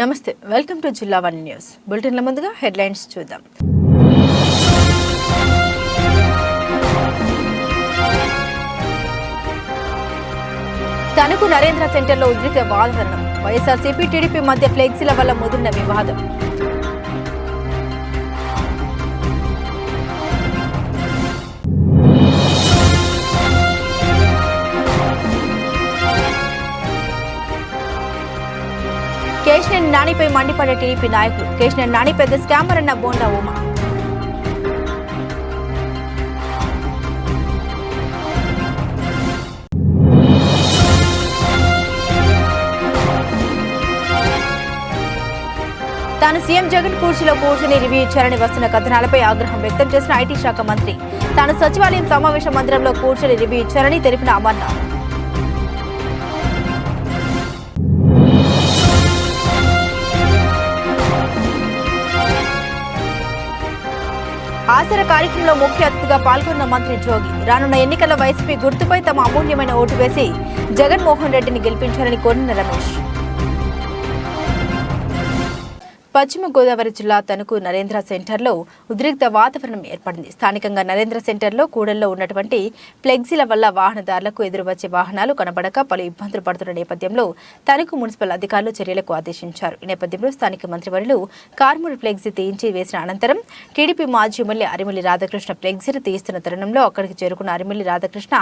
నమస్తే, welcome to జిల్లా one news బులెటిన్ల ముందుగా హెడ్లైన్స్ చూద్దాం. తణుకు నరేంద్ర సెంటర్లో ఉద్రిక్త వాతావరణం. వైఎస్ఆర్సీపీ టీడీపీ మధ్య ఫ్లెక్సీల వల్ల ముదిరిన వివాదం. కేశినేని నానిపై మండిపడ్డ టీడీపీ నాయకులు. కేశినేని నాని పెద్ద స్కామర్ అన్న బోండా ఉమా. తాను సీఎం జగన్ కుర్చీలో కూర్చుని రివ్యూ ఇచ్చారని వస్తున్న కథనాలపై ఆగ్రహం వ్యక్తం చేసిన ఐటీ శాఖ మంత్రి. తాను సచివాలయం సమావేశ మందిరంలో కూర్చుని రివ్యూ ఇచ్చారని తెలిపిన అమర్నాథ్. ఆసరా కార్యక్రమంలో ముఖ్య అతిథిగా పాల్గొన్న మంత్రి జోగి. రానున్న ఎన్నికల్లో వైసీపీ గుర్తుపై తమ అమూల్యమైన ఓటు వేసి జగన్మోహన్ రెడ్డిని గెలిపించారని కోరిన రమేష్. పశ్చిమ గోదావరి జిల్లా తణుకు నరేంద్ర సెంటర్లో ఉద్రిక్త వాతావరణం ఏర్పడింది. స్థానికంగా నరేంద్ర సెంటర్లో కూడల్లో ఉన్నటువంటి ఫ్లెక్సీల వల్ల వాహనదారులకు ఎదురు వచ్చే వాహనాలు కనబడక పలు ఇబ్బందులు పడుతున్న నేపథ్యంలో తణుకు మున్సిపల్ అధికారులు చర్యలకు ఆదేశించారు. ఈ నేపథ్యంలో స్థానిక మంత్రివర్యులు కార్మూరి ఫ్లెక్సీ తీయించి వేసిన అనంతరం టీడీపీ మాజీ ఎమ్మెల్యే అరిమిల్లి రాధాకృష్ణ ఫ్లెక్సీలు తీయిస్తున్న తరుణంలో అక్కడికి చేరుకున్న అరిమిల్లి రాధాకృష్ణ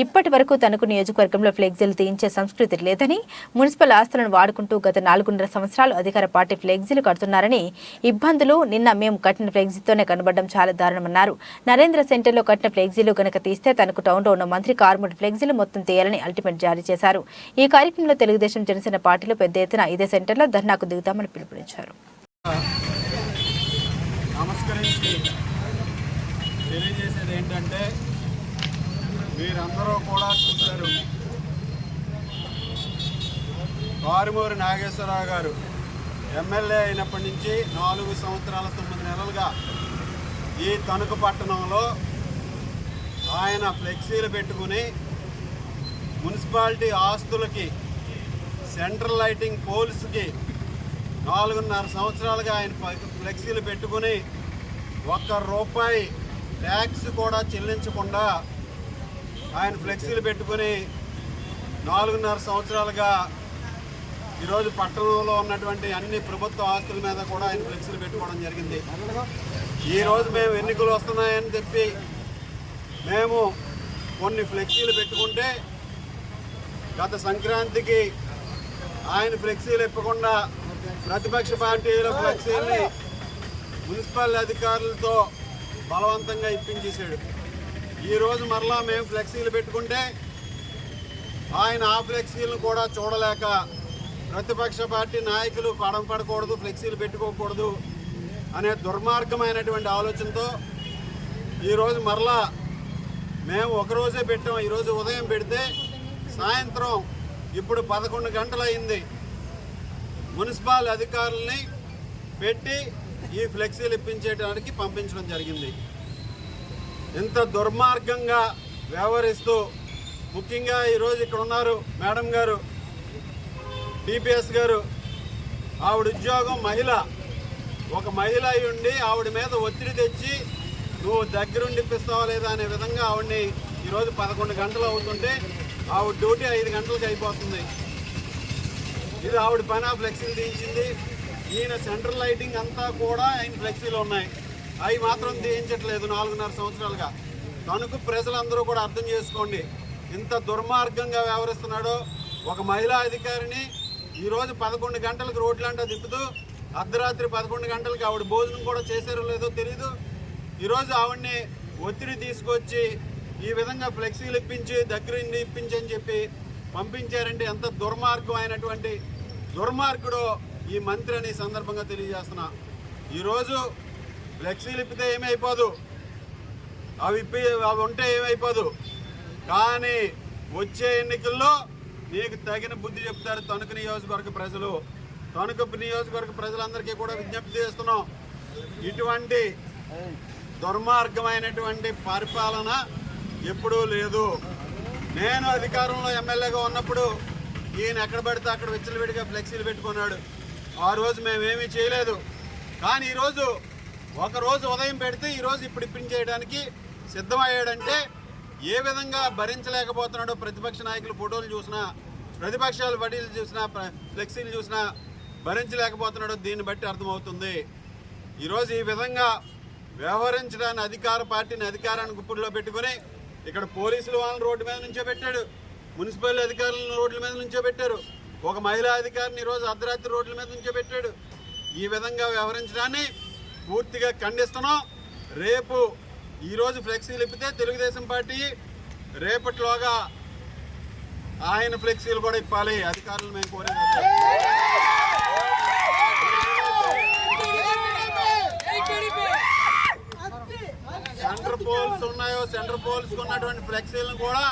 ఇప్పటి వరకు తణుకు నియోజకవర్గంలో ఫ్లెక్సీలు తీయించే సంస్కృతి లేదని, మున్సిపల్ ఆస్తులను వాడుకుంటూ గత 4.5 సంవత్సరాలు అధికార పార్టీ ఫ్లెక్సీలు కడుతున్నారని, ఇబ్బందులు నిన్న మేము కట్టిన ఫ్లెక్సీతోనే కనబడడం చాలా దారుణమన్నారు. నరేంద్ర సెంటర్లో కట్టిన ఫ్లెక్సీలు గనక తీస్తే తనకు టౌన్లో ఉన్న మంత్రి కార్మూరి ఫ్లెక్సీలు మొత్తం తీయాలని అల్టిమేట్ జారీ చేశారు. ఈ కార్యక్రమంలో తెలుగుదేశం, జనసేన పార్టీలు పెద్ద ఎత్తున ఇదే సెంటర్లో ధర్నాకు దిగుతామని పిలుపునిచ్చారు. తెలియజేసేది ఏంటంటే, మీరందరూ కూడా చూశారు, కార్మూరి నాగేశ్వరరావు గారు ఎమ్మెల్యే అయినప్పటి నుంచి 4 సంవత్సరాల 9 నెలలుగా ఈ తణుకు పట్టణంలో ఆయన ఫ్లెక్సీలు పెట్టుకుని మున్సిపాలిటీ ఆస్తులకి, సెంట్రల్ లైటింగ్ పోల్స్కి 4.5 సంవత్సరాలుగా ఆయన ఫ్లెక్సీలు పెట్టుకుని ₹1 ట్యాక్స్ కూడా చెల్లించకుండా ఆయన ఫ్లెక్సీలు పెట్టుకుని 4.5 సంవత్సరాలుగా ఈరోజు పట్టణంలో ఉన్నటువంటి అన్ని ప్రభుత్వ ఆస్తుల మీద కూడా ఆయన ఫ్లెక్సీలు పెట్టుకోవడం జరిగింది. ఈరోజు మేము ఎన్నికలు వస్తున్నాయని చెప్పి మేము కొన్ని ఫ్లెక్సీలు పెట్టుకుంటే, గత సంక్రాంతికి ఆయన ఫ్లెక్సీలు ఇప్పకుండా ప్రతిపక్ష పార్టీల ఫ్లెక్సీలని మున్సిపల్ అధికారులతో బలవంతంగా ఇప్పించేశాడు. ఈరోజు మరలా మేము ఫ్లెక్సీలు పెట్టుకుంటే ఆయన ఆ ఫ్లెక్సీలను కూడా చూడలేక ప్రతిపక్ష పార్టీ నాయకులు పడకూడదు, ఫ్లెక్సీలు పెట్టుకోకూడదు అనే దుర్మార్గమైనటువంటి ఆలోచనతో ఈరోజు మరలా మేము ఒకరోజే పెట్టాం. ఈరోజు ఉదయం పెడితే సాయంత్రం ఇప్పుడు 11 గంటలు అయింది. మున్సిపల్ అధికారుల్ని పెట్టి ఈ ఫ్లెక్సీలు ఇప్పించేయడానికి పంపించడం జరిగింది. ఇంత దుర్మార్గంగా వ్యవహరిస్తూ, ముఖ్యంగా ఈరోజు ఇక్కడ ఉన్నారు మేడం గారు, డిపిఎస్ గారు, ఆవిడ ఉద్యోగం మహిళ, ఒక మహిళ అయి ఉండి ఆవిడ మీద ఒత్తిడి తెచ్చి నువ్వు దగ్గరుండి ఇప్పిస్తావా లేదా అనే విధంగా ఆవిడని ఈరోజు 11 గంటలు అవుతుంటే ఆవిడ డ్యూటీ 5 గంటలకు అయిపోతుంది. ఇది ఆవిడ పైన ఫ్లెక్సీలు తీయించింది. ఈయన సెంట్రల్ లైటింగ్ అంతా కూడా ఆయన ఫ్లెక్సీలు ఉన్నాయి, అవి మాత్రం తీయించట్లేదు 4.5 సంవత్సరాలుగా. తణుకు ప్రజలందరూ కూడా అర్థం చేసుకోండి ఇంత దుర్మార్గంగా వ్యవహరిస్తున్నాడో. ఒక మహిళా అధికారిని ఈరోజు 11 గంటలకు రోడ్లంటా తిప్పుతూ అర్ధరాత్రి 11 గంటలకి ఆవిడ భోజనం కూడా చేశారో లేదో తెలీదు. ఈరోజు ఆవిడ్ని ఒత్తిడి తీసుకొచ్చి ఈ విధంగా ఫ్లెక్సీలు ఇప్పించి దగ్గరుండి ఇప్పించి అని చెప్పి పంపించారంటే ఎంత దుర్మార్గమైనటువంటి దుర్మార్గుడో ఈ మంత్రి అని సందర్భంగా తెలియజేస్తున్నా. ఈరోజు ఫ్లెక్సీలు ఇప్పితే ఏమైపోదు, అవి ఉంటే ఏమైపోదు, కానీ వచ్చే ఎన్నికల్లో నీకు తగిన బుద్ధి చెప్తారు తణుకు నియోజకవర్గ ప్రజలు. తణుకు నియోజకవర్గ ప్రజలందరికీ కూడా విజ్ఞప్తి చేస్తున్నాం, ఇటువంటి దుర్మార్గమైనటువంటి పరిపాలన ఎప్పుడూ లేదు. నేను అధికారంలో ఎమ్మెల్యేగా ఉన్నప్పుడు ఈయన ఎక్కడ పడితే అక్కడ విచ్చలవిడిగా ఫ్లెక్సీలు పెట్టుకున్నాడు. ఆ రోజు మేమేమీ చేయలేదు. కానీ ఈరోజు ఒకరోజు ఉదయం పెడితే ఈరోజు ఇప్పుడు చేయడానికి సిద్ధమయ్యాడంటే ఏ విధంగా భరించలేకపోతున్నాడో ప్రతిపక్ష నాయకులు ఫోటోలు చూసినా, ప్రతిపక్షాలు బడీలు చూసినా, ఫ్లెక్సీలు చూసినా భరించలేకపోతున్నాడో దీన్ని బట్టి అర్థమవుతుంది. ఈరోజు ఈ విధంగా వ్యవహరించడానికి అధికార పార్టీని అధికారాన్ని గుప్పుడులో పెట్టుకుని ఇక్కడ పోలీసులు వాళ్ళని రోడ్డు మీద నుంచో పెట్టాడు, మున్సిపల్ అధికారులను రోడ్ల మీద నుంచో పెట్టారు, ఒక మహిళా అధికారిని ఈరోజు అర్ధరాత్రి రోడ్ల మీద నుంచో పెట్టాడు. ఈ విధంగా వ్యవహరించడాన్ని పూర్తిగా ఖండిస్తున్నాం. రేపు ఈరోజు ఫ్లెక్సీలు ఇప్పితే తెలుగుదేశం పార్టీ రేపటిలోగా ఆయన ఫ్లెక్సీలు కూడా ఇప్పాలి. అధికారులు మేము కోరేది సెంటర్ పోల్స్ ఉన్నాయో సెంటర్ పోల్స్ ఉన్నటువంటి ఫ్లెక్సీలను కూడా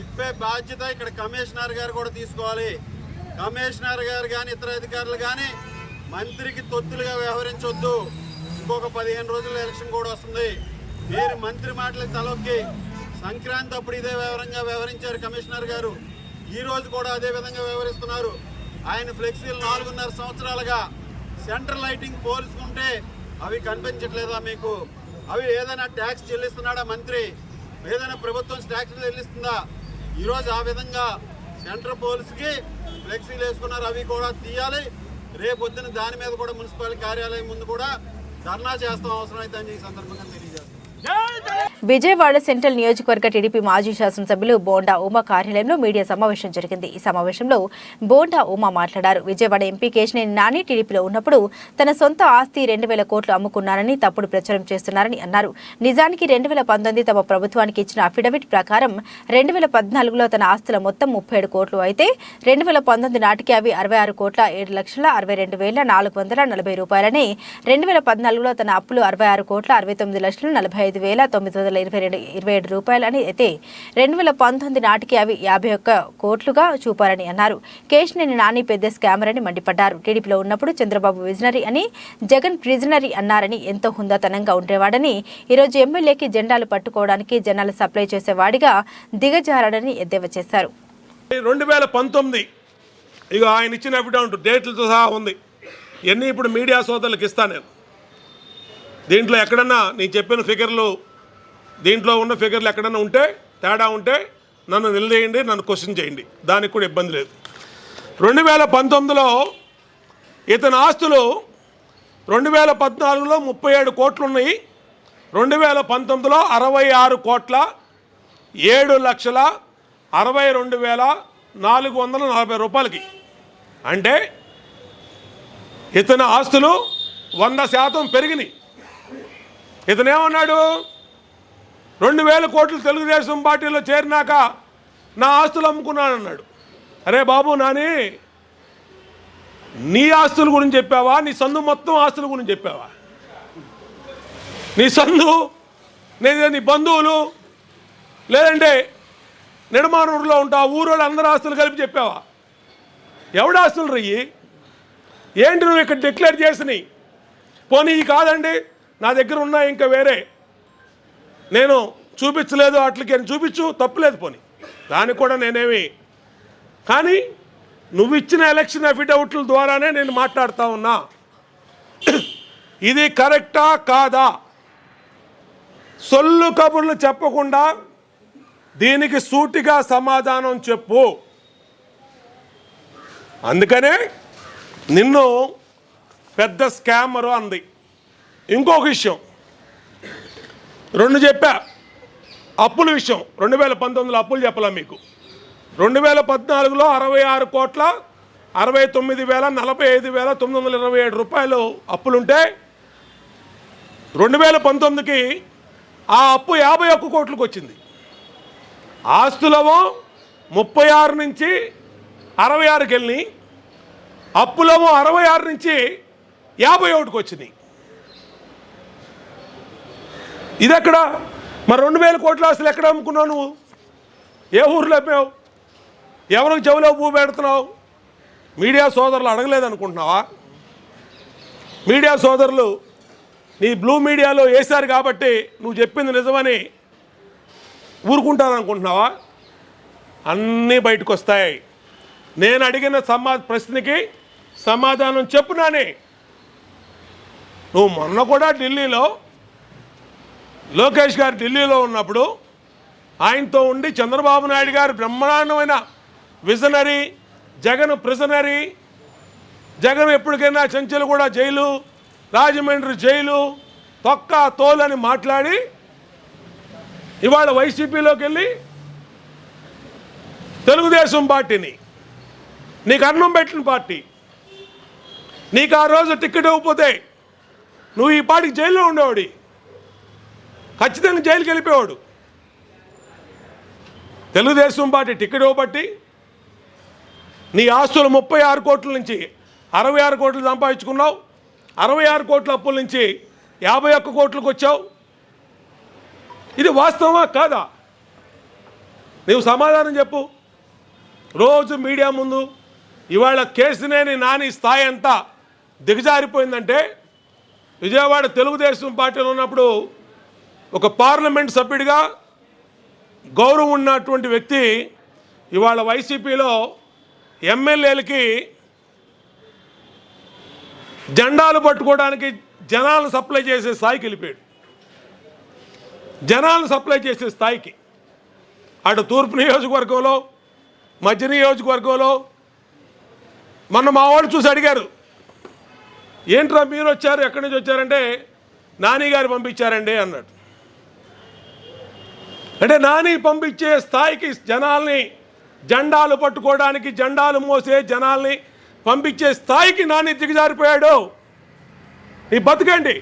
ఇప్పే బాధ్యత ఇక్కడ కమిషనర్ గారు కూడా తీసుకోవాలి. కమిషనర్ గారు కానీ ఇతర అధికారులు కానీ మంత్రికి తొత్తులుగా వ్యవహరించొద్దు. ఇంకొక 15 రోజుల్లో ఎలక్షన్ కూడా వస్తుంది. మీరు మంత్రి మాటలకు తలొక్కి సంక్రాంతి అప్పుడు ఇదే వివరంగా వ్యవహరించారు కమిషనర్ గారు. ఈ రోజు కూడా అదే విధంగా వ్యవహరిస్తున్నారు. ఆయన ఫ్లెక్సీలు 4.5 సంవత్సరాలుగా సెంట్రల్ లైటింగ్ పోల్స్ ఉంటే అవి కనిపించట్లేదా మీకు? అవి ఏదైనా ట్యాక్స్ చెల్లిస్తున్నాడా మంత్రి? ఏదైనా ప్రభుత్వం ట్యాక్స్ చెల్లిస్తుందా? ఈరోజు ఆ విధంగా సెంటర్ పోల్స్కి ఫ్లెక్సీలు వేసుకున్నారు. అవి కూడా తీయాలి. రేపొద్దున దాని మీద కూడా మున్సిపల్ కార్యాలయం ముందు కూడా ధర్నా చేస్తాం అవసరమైతే అని ఈ సందర్భంగా తెలియజేస్తాం. విజయవాడ సెంట్రల్ నియోజకవర్గ టీడీపీ మాజీ శాసనసభ్యులు బోండా ఉమా కార్యాలయంలో మీడియా సమావేశం జరిగింది. ఈ సమావేశంలో బోండా ఉమా మాట్లాడారు. విజయవాడ ఎంపీ కేశినేని నాని టీడీపీలో ఉన్నప్పుడు తన సొంత ఆస్తి 2,000 కోట్లు అమ్ముకున్నారని తప్పుడు ప్రచారం చేస్తున్నారని అన్నారు. నిజానికి 2019 తమ ప్రభుత్వానికి ఇచ్చిన అఫిడవిట్ ప్రకారం 2014లో తన ఆస్తుల మొత్తం 37 కోట్లు అయితే 2019 నాటికి అవి 66,762,440 రూపాయలని, 2014లో తన అప్పులు 66,49,45,927 రూపాయలని అయితే 2019 నాటికి అవి 51 కోట్లుగా చూపారని అన్నారు. కేశినేని నాని పెద్ద స్కామర్ అని మండిపడ్డారు. టీడీపీలో ఉన్నప్పుడు చంద్రబాబు విజనరీ అని, జగన్ ప్రిజనరీ అన్నారని, ఎంతో హుందాతనంగా ఉండేవాడని, ఈరోజు ఎమ్మెల్యేకి జెండాలు పట్టుకోవడానికి జనాలు సప్లై చేసేవాడిగా దిగజారాడని ఎద్దేవా చేశారు. 2019 ఇక ఆయన ఇచ్చిన అఫిడవిట్ డేట్లతో సహా ఉంది. ఇవన్నీ ఇప్పుడు మీడియా సోదరులకు ఇస్తాను నేను. దీంట్లో ఎక్కడన్నా నేను చెప్పిన ఫిగర్లు, దీంట్లో ఉన్న ఫిగర్లు ఎక్కడన్నా ఉంటే తేడా ఉంటే నన్ను నిలదీయండి, నన్ను క్వశ్చన్ చేయండి, దానికి కూడా ఇబ్బంది లేదు. 2019లో ఇతని ఆస్తులు 2014లో 37 కోట్లు ఉన్నాయి. 2019లో 66,762,440 రూపాయలకి. అంటే ఇతని ఆస్తులు 100% పెరిగినాయి. ఇతనేమన్నాడు? 2,000 కోట్లు తెలుగుదేశం పార్టీలో చేరినాక నా ఆస్తులు అమ్ముకున్నానన్నాడు. అరే బాబు నాని, నీ ఆస్తుల గురించి చెప్పావా? నీ సందు మొత్తం ఆస్తుల గురించి చెప్పావా? నీ సందు, నీ బంధువులు, లేదంటే నిడమానూరులో ఉంటా ఊరోళ్ళు అందరి ఆస్తులు కలిపి చెప్పావా? ఎవడి ఆస్తులు రయ్యి? ఏంటి నువ్వు ఇక్కడ డిక్లేర్ చేసినాయి? పోనీ ఈ కాదండి నా దగ్గర ఉన్నాయి ఇంకా వేరే, నేను చూపించలేదు వాటికి అని చూపించు, తప్పులేదు. పోనీ దానికి కూడా నేనేమి, కానీ నువ్వు ఇచ్చిన ఎలక్షన్ అఫిడవిట్ల ద్వారానే నేను మాట్లాడుతూ ఉన్నా. ఇది కరెక్టా కాదా? సొల్లు కబుర్లు చెప్పకుండా దీనికి సూటిగా సమాధానం చెప్పు. అందుకనే నిన్ను పెద్ద స్కామరు అంది. ఇంకొక విషయం 2 చెప్పా, అప్పుల విషయం. 2019లో అప్పులు చెప్పలా మీకు. 2014లో 66,69,45,927 రూపాయలు అప్పులుంటే 2019కి ఆ అప్పు 51 కోట్లకు వచ్చింది. ఆస్తులమో 36 నుంచి 66కి వెళ్ళి, అప్పులేమో 66 నుంచి 51కి వచ్చినాయి. ఇది ఎక్కడ? మరి 2,000 కోట్ల ఆస్తులు ఎక్కడ అమ్ముకున్నావు నువ్వు? ఏ ఊర్లో అమ్మావు? ఎవరికి చెవులో పువ్వు పెడుతున్నావు? మీడియా సోదరులు అడగలేదనుకుంటున్నావా? మీడియా సోదరులు నీ బ్లూ మీడియాలో వేశారు కాబట్టి నువ్వు చెప్పింది నిజమని ఊరుకుంటారనుకుంటున్నావా? అన్నీ బయటకు వస్తాయి. నేను అడిగిన ప్రశ్నకి సమాధానం చెప్పు నాని. నువ్వు మొన్న కూడా ఢిల్లీలో లోకేష్ గారు ఢిల్లీలో ఉన్నప్పుడు ఆయనతో ఉండి చంద్రబాబు నాయుడు గారు బ్రహ్మాండమైన విజనరీ, జగన్ ప్రిజనరీ, జగన్ ఎప్పటికైనా చెంచలు కూడా జైలు, రాజమండ్రి జైలు, తొక్క తోలని మాట్లాడి ఇవాళ వైసీపీలోకి వెళ్ళి తెలుగుదేశం పార్టీని, నీకు అన్నం పెట్టిన పార్టీ, నీకు ఆ రోజు టికెట్ ఇవ్వకపోతే నువ్వు ఈ పార్టీకి జైల్లో ఉండేవాడి, ఖచ్చితంగా జైలుకి వెళ్ళిపోయాడు. తెలుగుదేశం పార్టీ టికెట్ ఇవ్వబట్టి నీ ఆస్తులు 36 కోట్ల నుంచి 66 కోట్లు సంపాదించుకున్నావు. 66 కోట్ల అప్పుల నుంచి 51 కోట్లకు వచ్చావు. ఇది వాస్తవమా కాదా? నీవు సమాధానం చెప్పు. రోజు మీడియా ముందు ఇవాళ కేసినేని నాని స్థాయి అంతా దిగజారిపోయిందంటే, విజయవాడ తెలుగుదేశం పార్టీలో ఉన్నప్పుడు ఒక పార్లమెంట్ సభ్యుడిగా గౌరవం ఉన్నటువంటి వ్యక్తి ఇవాళ వైసీపీలో ఎమ్మెల్యేలకి జెండాలు పట్టుకోవడానికి జనాలను సప్లై చేసే స్థాయికి వెళ్ళిపోయాడు. జనాలను సప్లై చేసే స్థాయికి అటు తూర్పు నియోజకవర్గంలో, మధ్య నియోజకవర్గంలో మొన్న మా వాళ్ళు చూసి అడిగారు, ఏంట్రా మీరు వచ్చారు, ఎక్కడి నుంచి వచ్చారంటే నాని గారు పంపించారండి అన్నాడు. అంటే నాని పంపించే స్థాయికి జనాల్ని, జెండాలు పట్టుకోవడానికి జెండాలు మోసే జనాల్ని పంపించే స్థాయికి నాని దిగజారిపోయాడు. నీ బతుకండి.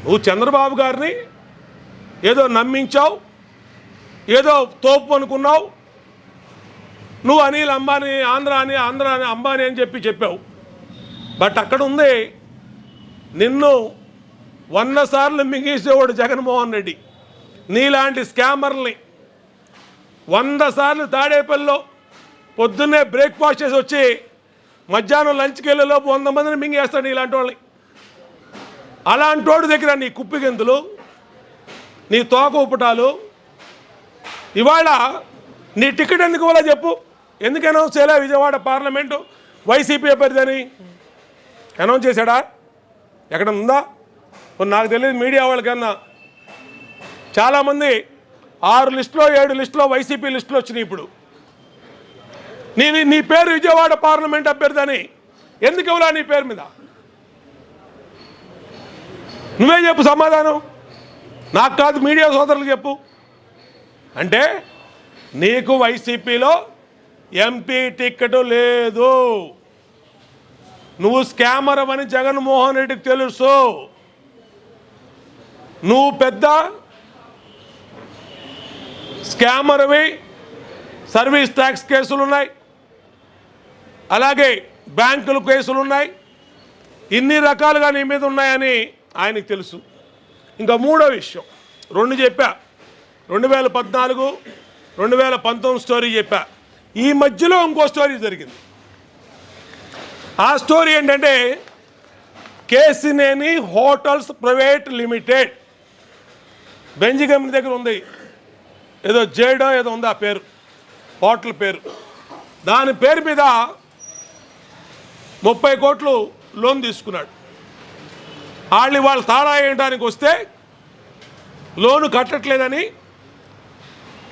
నువ్వు చంద్రబాబు గారిని ఏదో నమ్మించావు, ఏదో తోపు అనుకున్నావు. నువ్వు అనిల్ అంబానీ ఆంధ్ర అంబానీ అని చెప్పావు. బట్ అక్కడ ఉంది, నిన్ను 100 సార్లు మింగేసేవాడు జగన్మోహన్ రెడ్డి. నీలాంటి స్కామర్ని 100 సార్లు తాడేపల్లిలో పొద్దున్నే బ్రేక్ఫాస్ట్ చేసి వచ్చి మధ్యాహ్నం లంచ్కి వెళ్ళేలోపు 100 మందిని మింగేస్తాడు నీలాంటి వాళ్ళని. అలాంటి వాడి దగ్గర నీ కుప్పిగెంతులు, నీ తోక ఉపటాలు. ఇవాళ నీ టికెట్ ఎందుకు ఇవ్వాలో చెప్పు. ఎందుకు అనౌన్స్ చేయలే విజయవాడ పార్లమెంటు వైసీపీ అభ్యర్థి అనౌన్స్ చేశాడా? ఎక్కడ ఉందా? నాకు తెలియదు. మీడియా వాళ్ళకన్నా చాలామంది 6 లిస్టులో 7 లిస్టులో వైసీపీ లిస్టులు వచ్చినాయి. ఇప్పుడు నీ పేరు విజయవాడ పార్లమెంట్ అభ్యర్థి అని ఎందుకు ఇవ్వలా? నీ పేరు మీద నువ్వే చెప్పు సమాధానం. నాకు కాదు, మీడియా సోదరులకు చెప్పు. అంటే నీకు వైసీపీలో ఎంపీ టికెట్ లేదు. నువ్వు స్కామర్ అని జగన్మోహన్ రెడ్డికి తెలుసు. నువ్వు పెద్ద స్కామర్వి. సర్వీస్ ట్యాక్స్ కేసులు ఉన్నాయి, అలాగే బ్యాంకుల కేసులు ఉన్నాయి. ఇన్ని రకాలుగా నీ మీద ఉన్నాయని ఆయనకు తెలుసు. ఇంకా మూడో విషయం 2 చెప్పా. 2014, 2019 స్టోరీ చెప్పా. ఈ మధ్యలో ఇంకో స్టోరీ జరిగింది. ఆ స్టోరీ ఏంటంటే కేసినేని హోటల్స్ ప్రైవేట్ లిమిటెడ్, బెంజిగమ్ దగ్గర ఉంది, ఏదో జేడో ఏదో ఉంది ఆ పేరు, హోటల్ పేరు. దాని పేరు మీద 30 కోట్లు లోన్ తీసుకున్నాడు. వాళ్ళు తాళా వేయడానికి వస్తే లోను కట్టట్లేదని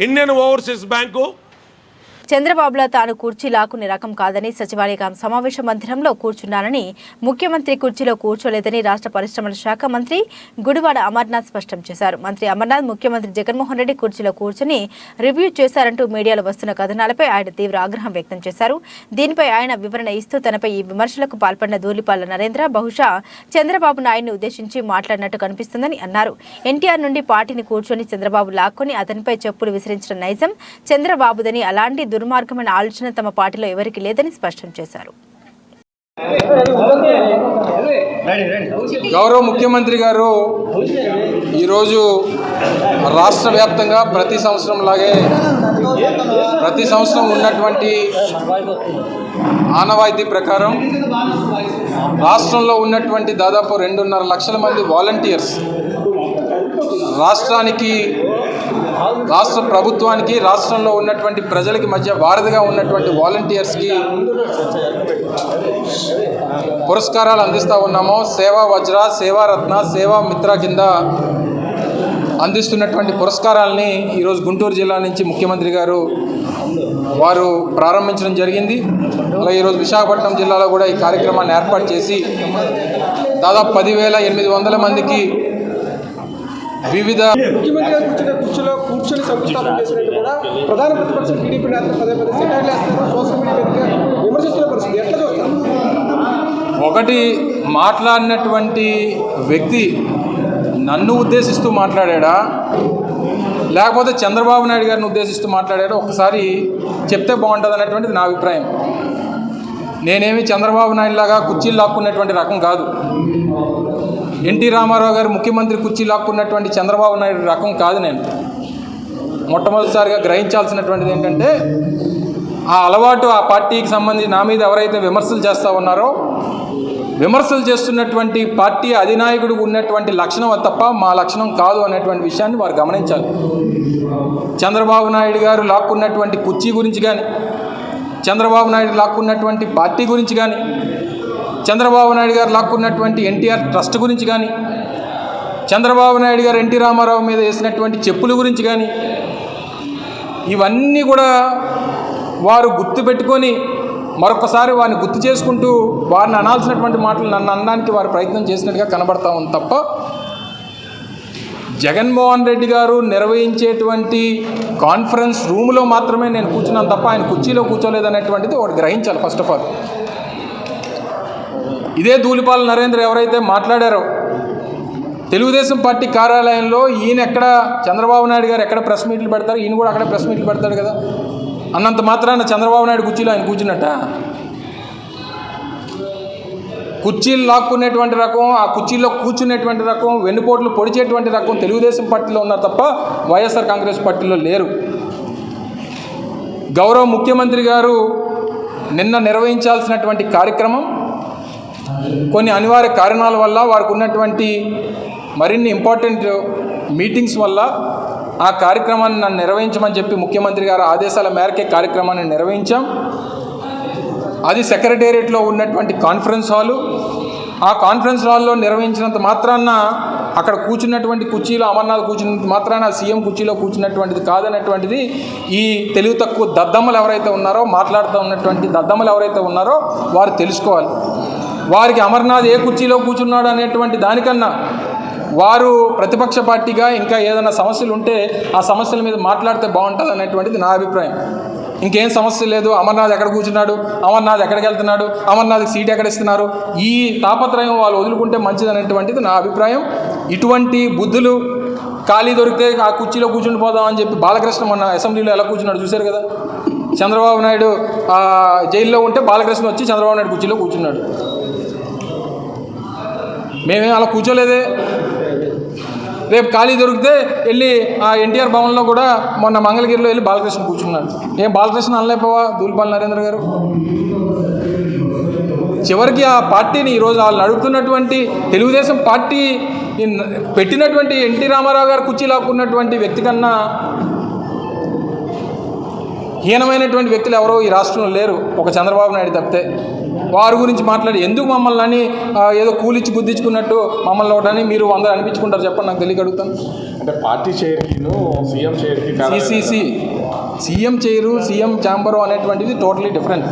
ఇండియన్ ఓవర్సీస్ బ్యాంకు చంద్రబాబులో తాను కుర్చీ లాక్కునే రకం కాదని, సచివాలయ సమావేశ మందిరంలో కూర్చున్నానని, ముఖ్యమంత్రి కుర్చీలో కూర్చోలేదని రాష్ట్ర పరిశ్రమల శాఖ మంత్రి గుడివాడ అమర్నాథ్ స్పష్టం చేశారు. మంత్రి అమర్నాథ్ ముఖ్యమంత్రి జగన్మోహన్ రెడ్డి కుర్చీలో కూర్చుని రివ్యూ చేశారంటూ మీడియాలో వస్తున్న కథనాలపై ఆయన తీవ్ర ఆగ్రహం వ్యక్తం చేశారు. దీనిపై ఆయన వివరణ ఇస్తూ తనపై ఈ విమర్శలకు పాల్పడిన ధూళిపాళ్ల నరేంద్ర బహుశా చంద్రబాబు నాయుడిని ఉద్దేశించి మాట్లాడినట్టు కనిపిస్తుందని అన్నారు. ఎన్టీఆర్ నుండి పార్టీని కూర్చొని చంద్రబాబు లాక్కొని అతనిపై చెప్పులు విసిరించిన నైజం చంద్రబాబుదని, అలాంటి దుర్మార్గమైన ఆలోచన తమ పార్టీలో ఎవరికి లేదని స్పష్టం చేశారు. గౌరవ ముఖ్యమంత్రి గారు ఈరోజు రాష్ట్ర వ్యాప్తంగా ప్రతి సంవత్సరం ఉన్నటువంటి ఆనవాయితీ ప్రకారం రాష్ట్రంలో ఉన్నటువంటి దాదాపు 2.5 లక్షల మంది వాలంటీర్స్ రాష్ట్రానికి, రాష్ట్ర ప్రభుత్వానికి, రాష్ట్రంలో ఉన్నటువంటి ప్రజలకి మధ్య వారధిగా ఉన్నటువంటి వాలంటీర్స్కి పురస్కారాలు అందిస్తూ ఉన్నామో. సేవా వజ్ర, సేవారత్న, సేవా మిత్ర కింద అందిస్తున్నటువంటి పురస్కారాలని ఈరోజు గుంటూరు జిల్లా నుంచి ముఖ్యమంత్రి గారు వారు ప్రారంభించడం జరిగింది. అలా ఈరోజు విశాఖపట్నం జిల్లాలో కూడా ఈ కార్యక్రమాన్ని ఏర్పాటు చేసి దాదాపు 10,800 మందికి వివిధ ముఖ్యమంత్రి గారు కూర్చున్న కుర్చీలో కూర్చొని శంకుస్థాపన చేసినట్టు కూడా ప్రధాన ప్రతిపక్షం టీడీపీ నేతలు పదే సెకండ్లు వేస్తున్నారు, సోషల్ మీడియా వేదికగా విమర్శిస్తున్న పరిస్థితి ఎట్లా చూస్తారు? ఒకటి, మాట్లాడినటువంటి వ్యక్తి నన్ను ఉద్దేశిస్తూ మాట్లాడా లేకపోతే చంద్రబాబు నాయుడు గారిని ఉద్దేశిస్తూ మాట్లాడాడో ఒకసారి చెప్తే బాగుంటుంది అనేటువంటిది నా అభిప్రాయం. నేనేమి చంద్రబాబు నాయుడు లాగా కుర్చీలు లాక్కున్నటువంటి రకం కాదు. ఎన్టీ రామారావు గారు ముఖ్యమంత్రి కుర్చీ లాక్కున్నటువంటి చంద్రబాబు నాయుడు రకం కాదు. నేను మొట్టమొదటిసారిగా గ్రహించాల్సినటువంటిది ఏంటంటే, ఆ అలవాటు ఆ పార్టీకి సంబంధించి నా మీద ఎవరైతే విమర్శలు చేస్తూ ఉన్నారో, విమర్శలు చేస్తున్నటువంటి పార్టీ అధినాయకుడికి ఉన్నటువంటి లక్షణం అది తప్ప మా లక్షణం కాదు అనేటువంటి విషయాన్ని వారు గమనించాలి. చంద్రబాబు నాయుడు గారు లాక్కున్నటువంటి కుర్చీ గురించి కానీ, చంద్రబాబు నాయుడు లాక్కున్నటువంటి పార్టీ గురించి కానీ, చంద్రబాబు నాయుడు గారు లాక్కున్నటువంటి ఎన్టీఆర్ ట్రస్ట్ గురించి కానీ, చంద్రబాబు నాయుడు గారు ఎన్టీ రామారావు మీద వేసినటువంటి చెప్పుల గురించి కానీ, ఇవన్నీ కూడా వారు గుర్తుపెట్టుకొని మరొకసారి వారిని గుర్తు చేసుకుంటూ వారిని అనాల్సినటువంటి మాటలు నన్ను అనడానికి వారు ప్రయత్నం చేసినట్టుగా కనబడతా ఉంది తప్ప, జగన్మోహన్ రెడ్డి గారు నిర్వహించేటువంటి కాన్ఫరెన్స్ రూమ్లో మాత్రమే నేను కూర్చున్నాను తప్ప ఆయన కుర్చీలో కూర్చోలేదనేటువంటిది ఒకటి గ్రహించాలి. ఫస్ట్ ఆఫ్ ఆల్, ఇదే ధూళిపాల నరేంద్ర ఎవరైతే మాట్లాడారో తెలుగుదేశం పార్టీ కార్యాలయంలో ఈయన ఎక్కడ, చంద్రబాబు నాయుడు గారు ఎక్కడ ప్రెస్ మీట్లు పెడతారు, ఈయన కూడా అక్కడే ప్రెస్ మీట్లు పెడతాడు కదా. అన్నంత మాత్రాన చంద్రబాబు నాయుడు కుర్చీలో ఆయన కూర్చున్నట్ట? కుర్చీలు లాక్కునేటువంటి రకం, ఆ కుర్చీలో కూర్చునేటువంటి రకం, వెన్నుపోట్లు పొడిచేటువంటి రకం తెలుగుదేశం పార్టీలో ఉన్నారు తప్ప వైఎస్ఆర్ కాంగ్రెస్ పార్టీలో లేరు. గౌరవ ముఖ్యమంత్రి గారు నిన్న నిర్వహించాల్సినటువంటి కార్యక్రమం కొన్ని అనివార్య కారణాల వల్ల, వారికి ఉన్నటువంటి మరిన్ని ఇంపార్టెంట్ మీటింగ్స్ వల్ల ఆ కార్యక్రమాన్ని నన్ను నిర్వహించమని చెప్పి ముఖ్యమంత్రి గారు ఆదేశాల మేరకే కార్యక్రమాన్ని నిర్వహించాం. అది సెక్రటేరియట్లో ఉన్నటువంటి కాన్ఫరెన్స్ హాలు. ఆ కాన్ఫరెన్స్ హాల్లో నిర్వహించినంత మాత్రాన అక్కడ కూర్చున్నటువంటి కుర్చీలో అమర్నాథ్ కూర్చున్నంత మాత్రాన సీఎం కుర్చీలో కూర్చున్నటువంటిది కాదనేటువంటిది ఈ తెలివి తక్కువ దద్దమ్మలు ఎవరైతే ఉన్నారో, మాట్లాడుతూ ఉన్నటువంటి దద్దమ్మలు ఎవరైతే ఉన్నారో వారు తెలుసుకోవాలి. వారికి అమర్నాథ్ ఏ కుర్చీలో కూర్చున్నాడు అనేటువంటి దానికన్నా వారు ప్రతిపక్ష పార్టీగా ఇంకా ఏదైనా సమస్యలు ఉంటే ఆ సమస్యల మీద మాట్లాడితే బాగుంటుంది అనేటువంటిది నా అభిప్రాయం. ఇంకేం సమస్య లేదు. అమర్నాథ్ ఎక్కడ కూర్చున్నాడు, అమర్నాథ్ ఎక్కడికి వెళ్తున్నాడు, అమర్నాథ్కి సీట్ ఎక్కడ ఇస్తున్నారు, ఈ తాపత్రయం వాళ్ళు వదులుకుంటే మంచిది అనేటువంటిది నా అభిప్రాయం. ఇటువంటి బుద్ధులు ఖాళీ దొరికితే ఆ కుర్చీలో కూర్చుని పోదామని చెప్పి బాలకృష్ణ మొన్న అసెంబ్లీలో ఎలా కూర్చున్నాడు చూశారు కదా. చంద్రబాబు నాయుడు జైల్లో ఉంటే బాలకృష్ణ వచ్చి చంద్రబాబు నాయుడు కుర్చీలో కూర్చున్నాడు. మేమేం అలా కూర్చోలేదే. రేపు ఖాళీ దొరికితే వెళ్ళి ఆ ఎన్టీఆర్ భవన్లో కూడా మొన్న మంగళగిరిలో వెళ్ళి బాలకృష్ణ కూర్చున్నాడు. ఏం బాలకృష్ణ అనలేకపోవా ధూళిపాల నరేంద్ర గారు? చివరికి ఆ పార్టీని ఈరోజు వాళ్ళు నడుపుతున్నటువంటి తెలుగుదేశం పార్టీ పెట్టినటువంటి ఎన్టీ రామారావు గారు కుర్చీ లాక్కున్నటువంటి వ్యక్తి కన్నా హీనమైనటువంటి వ్యక్తులు ఎవరో ఈ రాష్ట్రంలో లేరు, ఒక చంద్రబాబు నాయుడు తప్పితే. వారి గురించి మాట్లాడి ఎందుకు మమ్మల్ని అని ఏదో కూలిచ్చి గుద్దించుకున్నట్టు మమ్మల్ని ఒకటని మీరు అందరూ అనిపించుకుంటారు చెప్పండి, నాకు తెలియక అడుగుతాను. అంటే పార్టీ చైర్కిను సీఎం చైర్కి సిసిసి సీఎం చైరు, సీఎం ఛాంబరు అనేటువంటిది టోటలీ డిఫరెంట్.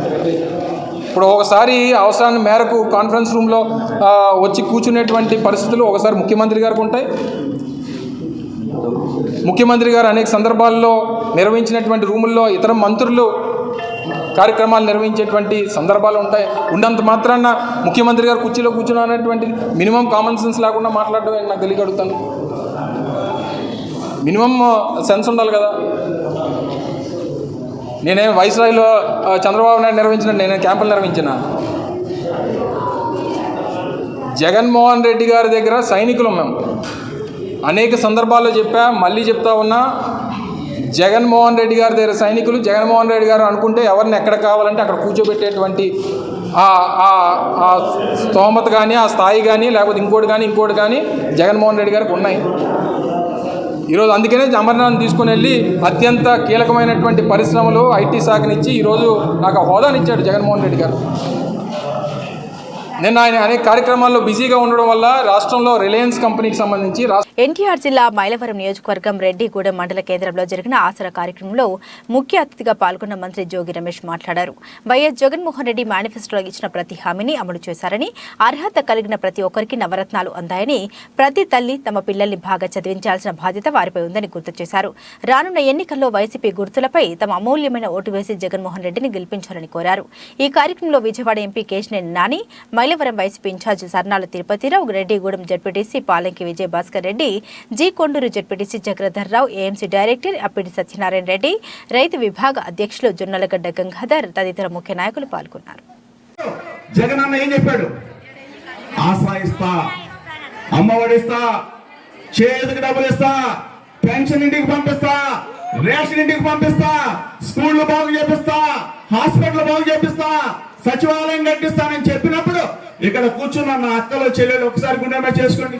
ఇప్పుడు ఒకసారి అవసరాన్ని మేరకు కాన్ఫరెన్స్ రూమ్లో వచ్చి కూర్చునేటువంటి పరిస్థితులు ఒకసారి ముఖ్యమంత్రి గారికి ఉంటాయి. ముఖ్యమంత్రి గారు అనేక సందర్భాల్లో నిర్వహించినటువంటి రూముల్లో ఇతర మంత్రులు కార్యక్రమాలు నిర్వహించేటువంటి సందర్భాలు ఉంటాయి. ఉన్నంత మాత్రాన ముఖ్యమంత్రి గారు కుర్చీలో కూర్చున్నటువంటి మినిమం కామన్ సెన్స్ లేకుండా మాట్లాడడం నాకు తెలియగలుగుతాను. మినిమం సెన్స్ ఉండాలి కదా. నేనేం వైస్రాయ్లో చంద్రబాబు నాయుడు నిర్వహించిన, నేనే క్యాంపులు నిర్వహించిన. జగన్మోహన్ రెడ్డి గారి దగ్గర సైనికులు మేము అనేక సందర్భాల్లో చెప్పా, మళ్ళీ చెప్తా ఉన్నా. జగన్మోహన్ రెడ్డి గారి దగ్గర సైనికులు, జగన్మోహన్ రెడ్డి గారు అనుకుంటే ఎవరిని ఎక్కడ కావాలంటే అక్కడ కూర్చోబెట్టేటువంటి ఆ స్తోమత కానీ, ఆ స్థాయి కానీ, లేకపోతే ఇంకోటి కానీ జగన్మోహన్ రెడ్డి గారికి ఉన్నాయి. ఈరోజు అందుకనే అమర్నాథ్ తీసుకుని వెళ్ళి అత్యంత కీలకమైనటువంటి పరిశ్రమలు ఐటీ శాఖనిచ్చి ఈరోజు నాకు హోదానిచ్చాడు జగన్మోహన్ రెడ్డి గారు. నేను ఆయన అనేక కార్యక్రమాల్లో బిజీగా ఉండడం వల్ల రాష్ట్రంలో రిలయన్స్ కంపెనీకి సంబంధించి ఎన్టీఆర్ జిల్లా మైలవరం నియోజకవర్గం రెడ్డిగూడెం మండల కేంద్రంలో జరిగిన ఆసరా కార్యక్రమంలో ముఖ్య అతిథిగా పాల్గొన్న మంత్రి జోగి రమేష్ మాట్లాడారు. వైఎస్ జగన్మోహన్ రెడ్డి మేనిఫెస్టోలో ఇచ్చిన ప్రతి హామీని అమలు చేశారని, అర్హత కలిగిన ప్రతి ఒక్కరికి నవరత్నాలు అందాయని, ప్రతి తల్లి తమ పిల్లల్ని బాగా చదివించాల్సిన బాధ్యత వారిపై ఉందని గుర్తు చేశారు. రానున్న ఎన్నికల్లో వైసీపీ గుర్తులపై తమ అమూల్యమైన ఓటు వేసి జగన్మోహన్ రెడ్డిని గెలిపించాలని కోరారు. ఈ కార్యక్రమంలో Vijayawada MP Kesineni Nani, Mylavaram YCP incharge Sarnala Tirupathirao, Reddigudem ZPTC Palanki Vijayabhaskar Reddy, G Konduru ZPTC Chakradharrao, AMC director Appidi Satyanarayana Reddy, రైతు విభాగ అధ్యక్షులు జొన్నలగడ్డ గంగాధర్ తదితర ముఖ్య నాయకులు పాల్గొన్నారు. జగన్ అన్న ఏం చెప్పాడు? ఆసరా ఇస్తా, అమ్మఒడి ఇస్తా, చేతికి డబ్బులు ఇస్తా, పెన్షన్ ఇంటికి పంపిస్తా, రేషన్ ఇంటికి పంపిస్తా, స్కూళ్లు బాగు చేపిస్తా, హాస్పిటల్ బాగు చేపిస్తా, సచివాలయం కట్టిస్తానని చెప్పినప్పుడు ఇక్కడ కూర్చున్న నా అక్కలు చెల్లెలు ఒకసారి గుండె చేసుకోండి.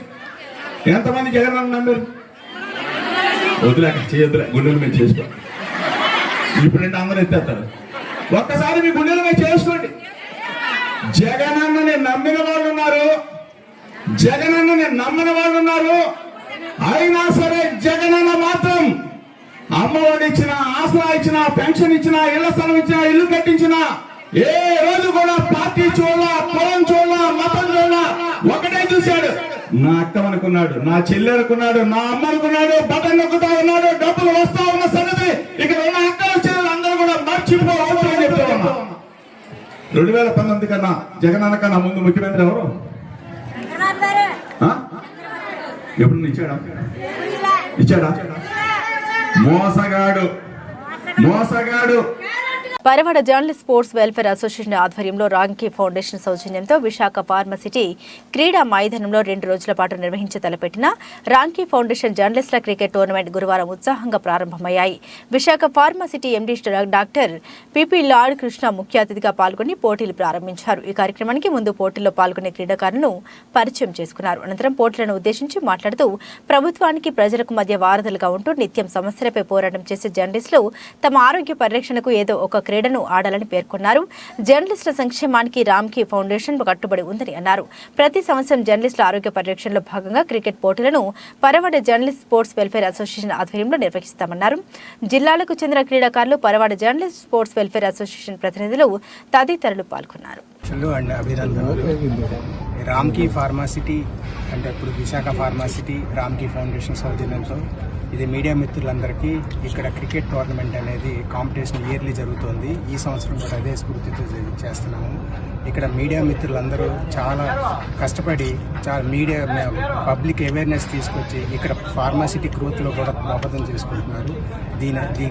ఎంతమంది జగన్ అన్న నమ్మారు? వదిలేక చేయొద్దులే, గుండెల మీద చేసుకోండి. ఇప్పుడంటే అందరూ ఎత్తేస్తారు. ఒక్కసారి మీ గుండెల మీద చేసుకోండి. జగన్ అన్నని నమ్మిన వాళ్ళు ఉన్నారు, జగన్ అన్నని నమ్మని వాళ్ళు ఉన్నారు. అయినా సరే జగన్ అన్న మాత్రం అమ్మఒడి ఇచ్చిన, ఆసరా ఇచ్చిన, పెన్షన్ ఇచ్చిన, ఇళ్ల స్థలం ఇచ్చిన, ఇల్లు కట్టించిన ఏ రోజు కూడా పార్టీ చూడాల, పొలం చూడాల, మతం చూడాల, ఒకటే చూశాడు. నా అక్క అనుకున్నాడు, నా చెల్లి అనుకున్నాడు, నా అమ్మ అనుకున్నాడు, బటన్ నొక్కుతా ఉన్నాడు, డబ్బులు వస్తా ఉన్న సంగతి ఇక్కడ ఉన్న అక్కలు చెల్లెలు అందరూ కూడా మర్చిపోవద్దు అని చెప్తా ఉన్నా. 2019 కన్నా జగన్ అన్న కన్నా ముందు ముఖ్యమంత్రి ఎవరు? ఎప్పుడు ఇచ్చాడా? మోసగాడు. Paravada journalist sports welfare association ఆధ్వర్యంలో రాంకీ ఫౌండేషన్ సౌజన్యంతో విశాఖ ఫార్మసిటీ క్రీడా మైదానంలో 2 రోజుల పాటు నిర్వహించి తలపెట్టిన రాంకీ ఫౌండేషన్ జర్నలిస్టుల క్రికెట్ టోర్నమెంట్ గురువారం ఉత్సాహంగా ప్రారంభమయ్యాయి. Visakha pharma city MD doctor P P Lord Krishna ముఖ్య అతిథిగా పాల్గొని పోటీలు ప్రారంభించారు. ఈ కార్యక్రమానికి ముందు పోటీల్లో పాల్గొనే క్రీడాకారులను పరిచయం చేసుకున్నారు. అనంతరం పోటీలను ఉద్దేశించి మాట్లాడుతూ ప్రభుత్వానికి ప్రజలకు మధ్య వారధులుగా ఉంటూ నిత్యం సమస్యలపై పోరాటం చేసే జర్నలిస్టులు తమ ఆరోగ్య పరిరక్షణకు ఏదో ఒక క్రీడను ఆడాలని పేర్కొన్నారు. జర్నలిస్టుల సంక్షేమానికి రామ్కీ ఫౌండేషన్ కట్టుబడి ఉందని అన్నారు. ప్రతి సంవత్సరం జర్నలిస్టుల ఆరోగ్య పరిరక్షణలో భాగంగా క్రికెట్ పోటీలను Paravada journalist sports welfare association ఆధ్వర్యంలో నిర్వహిస్తామన్నారు. జిల్లాలకు చెందిన క్రీడాకారులు, Paravada journalist sports welfare association ప్రతినిధులు తదితరులు పాల్గొన్నారు. రామ్కీ ఫార్మాసిటీ అంటే ఇప్పుడు విశాఖ ఫార్మాసిటీ రామ్కీ ఫౌండేషన్ సౌజన్యంతో ఇది మీడియా మిత్రులందరికీ ఇక్కడ క్రికెట్ టోర్నమెంట్ అనేది కాంపిటీషన్ ఇయర్లీ జరుగుతుంది. ఈ సంవత్సరం కూడా అదే స్ఫూర్తితో చేస్తున్నాము. ఇక్కడ మీడియా మిత్రులందరూ చాలా కష్టపడి మీడియా పబ్లిక్ అవేర్నెస్ తీసుకొచ్చి ఇక్కడ ఫార్మాసిటీ గ్రోత్లో కూడా దోహదం చేసుకుంటున్నారు. దీనికి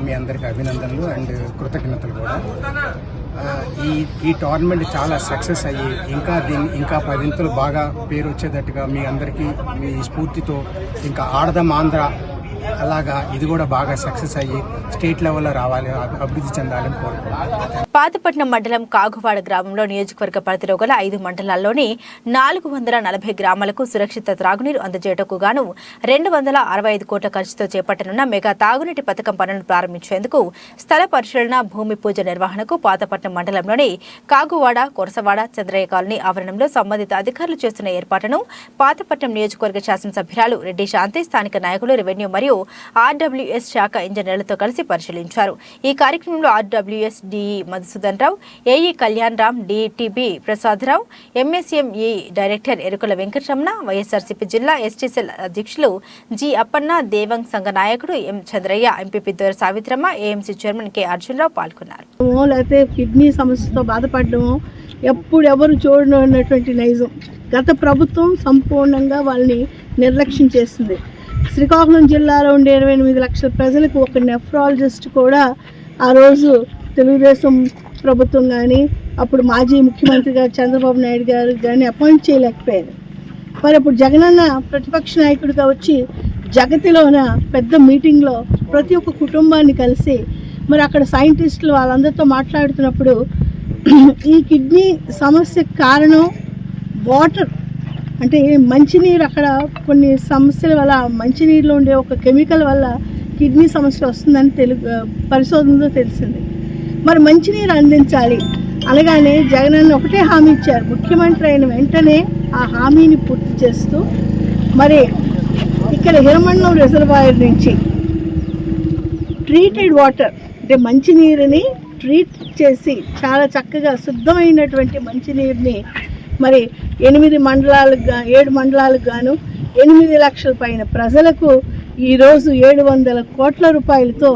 మీ అందరికీ అభినందనలు అండ్ కృతజ్ఞతలు కూడా. ఈ టోర్నమెంట్ చాలా సక్సెస్ అయ్యి ఇంకా 10 బాగా పేరు వచ్చేటట్టుగా మీ అందరికీ మీ స్ఫూర్తితో ఇంకా ఆడదాం ఆంధ్ర అలాగా ఇది కూడా బాగా సక్సెస్ అయ్యి స్టేట్ లెవెల్లో రావాలి, అభివృద్ధి చెందాలని కోరుకుంటున్నాను. పాతపట్నం మండలం కాగువాడ గ్రామంలో నియోజకవర్గ పరిధిలో గల 5 మండలాల్లోని 440 గ్రామాలకు సురక్షిత త్రాగునీరు అందజేయటకు గాను 265 కోట్ల ఖర్చుతో చేపట్టనున్న మెగా తాగునీటి పథకం పనులను ప్రారంభించేందుకు స్థల పరిశీలన, భూమి పూజ నిర్వహణకు పాతపట్నం మండలంలోని కాగువాడ, కొరసవాడ, చంద్రయ్య కాలనీ ఆవరణంలో సంబంధిత అధికారులు చేస్తున్న ఏర్పాటును పాతపట్నం నియోజకవర్గ శాసనసభ్యురాలు రెడ్డి శాంతి, స్థానిక నాయకులు, రెవెన్యూ మరియు ఆర్డబ్ల్యూఎస్ శాఖ ఇంజనీర్లతో కలిసి పరిశీలించారు. ఈ కార్యక్రమంలో RWS DE Madhusudan Rao, AE Kalyan Ram, DTB Prasadarao, MSME director Erukula Venkataramana, YSRCP జిల్లా ఎస్టీ సెల్ అధ్యక్షులు జి అప్పన్న, దేవంగ్ సంఘ నాయకుడు M Chandraiah, MPP Dora Savitramma, AMC chairman K Arjunarao పాల్గొన్నారు. లేకపోతే కిడ్నీ సమస్యతో బాధపడడము ఎవరు చూడనటువంటి నైజం గత ప్రభుత్వం సంపూర్ణంగా వాళ్ళని నిర్లక్ష్యం చేస్తుంది. శ్రీకాకుళం జిల్లాలో ఉండే 28 లక్షల ప్రజలకు ఒక నెఫ్రాలజిస్ట్ కూడా ఆ రోజు తెలుగుదేశం ప్రభుత్వం కానీ అప్పుడు మాజీ ముఖ్యమంత్రి గారు చంద్రబాబు నాయుడు గారు కానీ అపాయింట్ చేయలేకపోయారు. మరి అప్పుడు జగనన్న ప్రతిపక్ష నాయకుడిగా వచ్చి జగతిలోన పెద్ద మీటింగ్లో ప్రతి ఒక్క కుటుంబాన్ని కలిసి మరి అక్కడ సైంటిస్టులు వాళ్ళందరితో మాట్లాడుతున్నప్పుడు ఈ కిడ్నీ సమస్యకు కారణం వాటర్ అంటే మంచినీరు అక్కడ కొన్ని సమస్యల వల్ల మంచినీరులో ఉండే ఒక కెమికల్ వల్ల కిడ్నీ సమస్య వస్తుందని పరిశోధనలో తెలిసింది. మరి మంచినీరు అందించాలి అనగానే జగనన్న ఒకటే హామీ ఇచ్చారు. ముఖ్యమంత్రి అయిన వెంటనే ఆ హామీని పూర్తి చేస్తూ మరి ఇక్కడ హిరమండలం రిజర్వాయర్ నుంచి ట్రీటెడ్ వాటర్ అంటే మంచినీరుని ట్రీట్ చేసి చాలా చక్కగా శుద్ధమైనటువంటి మంచినీరుని మరి 7 మండలాలకు గాను 8 లక్షల పైన ప్రజలకు ఈరోజు 700 కోట్ల రూపాయలతో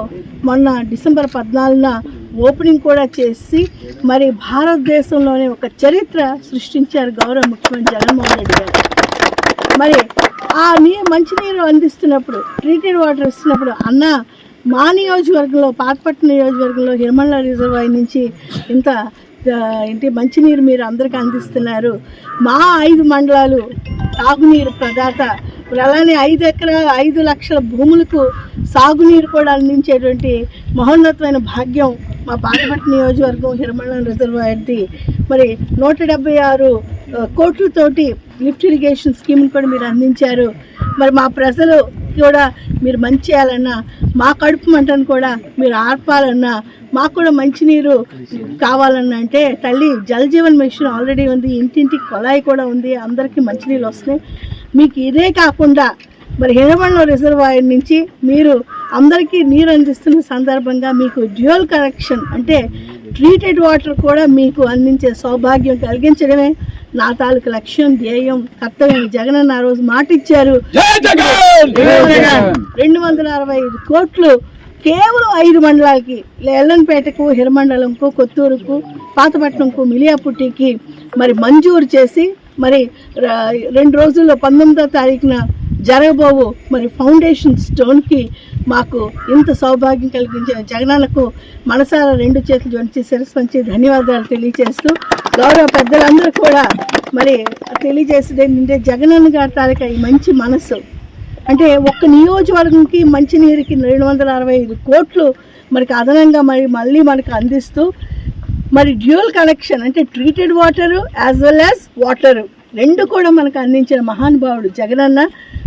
మొన్న డిసెంబర్ 14న ఓపెనింగ్ కూడా చేసి మరి భారతదేశంలోనే ఒక చరిత్ర సృష్టించారు గౌరవ ముఖ్యమంత్రి జగన్మోహన్ రెడ్డి గారు. మరి ఆ మంచినీరు అందిస్తున్నప్పుడు ట్రీటెడ్ వాటర్ ఇస్తున్నప్పుడు అన్న మా నియోజకవర్గంలో పాతపట్నం నియోజకవర్గంలో హిరమండల రిజర్వాయర్ నుంచి ఇంత మంచినీరు మీరు అందరికీ అందిస్తున్నారు. మా 5 మండలాలు తాగునీరు ప్రదాత, అలానే 5 లక్షల భూములకు సాగునీరు కూడా అందించేటువంటి మహోన్నతమైన భాగ్యం మా పాతపట్నం నియోజకవర్గం హిరమండలం రిజర్వాయర్ది. మరి 176 కోట్లతోటి లిఫ్ట్ ఇరిగేషన్ స్కీమ్ని కూడా మీరు అందించారు. మరి మా ప్రజలు కూడా మీరు మంచి చేయాలన్నా, మా కడుపు మంటను కూడా మీరు ఆర్పాలన్నా, మాకు కూడా మంచినీరు కావాలన్నా అంటే తల్లి జల్ జీవన్ మిషన్ ఆల్రెడీ ఉంది, ఇంటింటికి కొలాయి కూడా ఉంది, అందరికీ మంచినీళ్ళు వస్తున్నాయి. మీకు ఇదే కాకుండా మరి హిరమండలం రిజర్వాయర్ నుంచి మీరు అందరికీ నీరు అందిస్తున్న సందర్భంగా మీకు డ్యూయల్ కనెక్షన్ అంటే ట్రీటెడ్ వాటర్ కూడా మీకు అందించే సౌభాగ్యం కలిగించడమే నా తాలూకు లక్ష్యం, ధ్యేయం, కర్తవ్యం. జగన్ ఆ రోజు మాట ఇచ్చారు. 265 కోట్లు కేవలం 5 మండలాలకి, ఎల్లంపేటకు, హిరమండలంకు, కొత్తూరుకు, పాతపట్నంకు, మిలియాపుట్టికి మరి మంజూరు చేసి మరి 2 రోజుల్లో 19వ తారీఖున జరగబోవు మరి ఫౌండేషన్ స్టోన్కి మాకు ఇంత సౌభాగ్యం కలిగించిన జగనన్నకు మనసారా 2 చేతులు జోడించి శిరస్సు వంచి ధన్యవాదాలు తెలియజేస్తూ గౌరవ పెద్దలందరూ కూడా మరి తెలియజేసేది ఏంటంటే జగనన్న గారి తాలూకా ఈ మంచి మనసు అంటే ఒక్క నియోజకవర్గంకి మంచినీరుకి 265 కోట్లు మనకి అదనంగా మళ్ళీ మనకు అందిస్తూ మరి డ్యూయల్ కనెక్షన్ అంటే treated water as well as water 2 కూడా మనకు అందించిన మహానుభావుడు జగనన్న.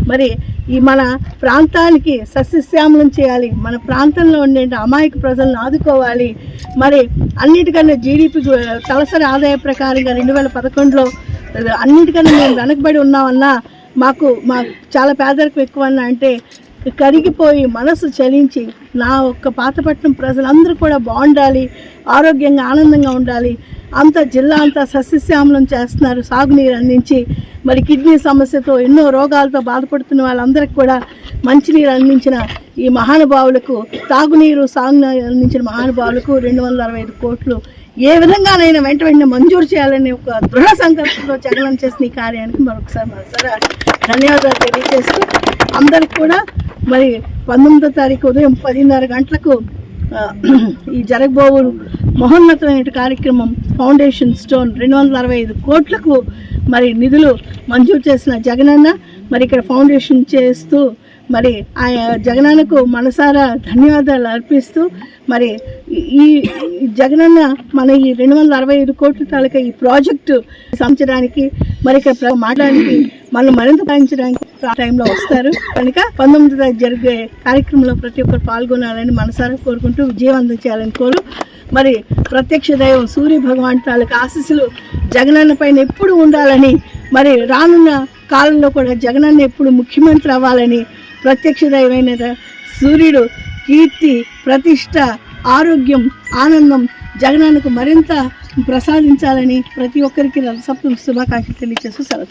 మరి ఈ మన ప్రాంతానికి సస్యశ్యామలం చేయాలి, మన ప్రాంతంలో ఉండే అమాయక ప్రజలను ఆదుకోవాలి. మరి అన్నిటికన్నా జీడిపి తలసరి ఆదాయ ప్రకారంగా 2011లో అన్నిటికన్నా మేము వెనకబడి ఉన్నామన్నా, మాకు చాలా పేదరికం ఎక్కువన్నా అంటే కరిగిపోయి మనసు చలించి నా ఒక్క పాతపట్నం ప్రజలందరూ కూడా బాగుండాలి, ఆరోగ్యంగా ఆనందంగా ఉండాలి, అంత జిల్లా అంతా సస్యశ్యామలం చేస్తున్నారు సాగునీరు అందించి. మరి కిడ్నీ సమస్యతో ఎన్నో రోగాలతో బాధపడుతున్న వాళ్ళందరికీ కూడా మంచినీరు అందించిన ఈ మహానుభావులకు, తాగునీరు సాగునీరు అందించిన మహానుభావులకు 265 కోట్లు ఏ విధంగానైనా వెంటనే మంజూరు చేయాలని ఒక దృఢ సంకల్పంతో జగన్ చేసిన ఈ కార్యానికి మరొకసారి ధన్యవాదాలు తెలియజేస్తూ అందరికి కూడా మరి 19వ తారీఖు ఉదయం 10:30 గంటలకు ఈ జరగబోవు మహోన్నతమైన కార్యక్రమం ఫౌండేషన్ స్టోన్ 265 కోట్లకు మరి నిధులు మంజూరు చేసిన జగనన్న మరి ఇక్కడ ఫౌండేషన్ చేస్తూ మరి ఆ జగనన్నకు మనసారా ధన్యవాదాలు అర్పిస్తూ మరి ఈ జగనన్న మన ఈ 265 కోట్ల తాలూకా ఈ ప్రాజెక్టు సంచడానికి మరి ఇక్కడ మాట్లాడానికి మనం మరింత సాధించడానికి ఆ టైంలో వస్తారు కనుక 19వ జరిగే కార్యక్రమంలో ప్రతి ఒక్కరు పాల్గొనాలని మనసారా కోరుకుంటూ విజయవంతం చేయాలని కోరు. మరి ప్రత్యక్ష దైవం సూర్య భగవాన్ తాలూకా ఆశీస్సులు జగనన్న పైన ఎప్పుడు ఉండాలని, మరి రానున్న కాలంలో కూడా జగనన్న ఎప్పుడు ముఖ్యమంత్రి అవ్వాలని, ప్రత్యక్ష దైవమైన సూర్యుడు కీర్తి, ప్రతిష్ట, ఆరోగ్యం, ఆనందం జగనన్నకు మరింత ప్రసాదించాలని ప్రతి ఒక్కరికి సప్తమి శుభాకాంక్షలు తెలియజేస్తూ సెలవు.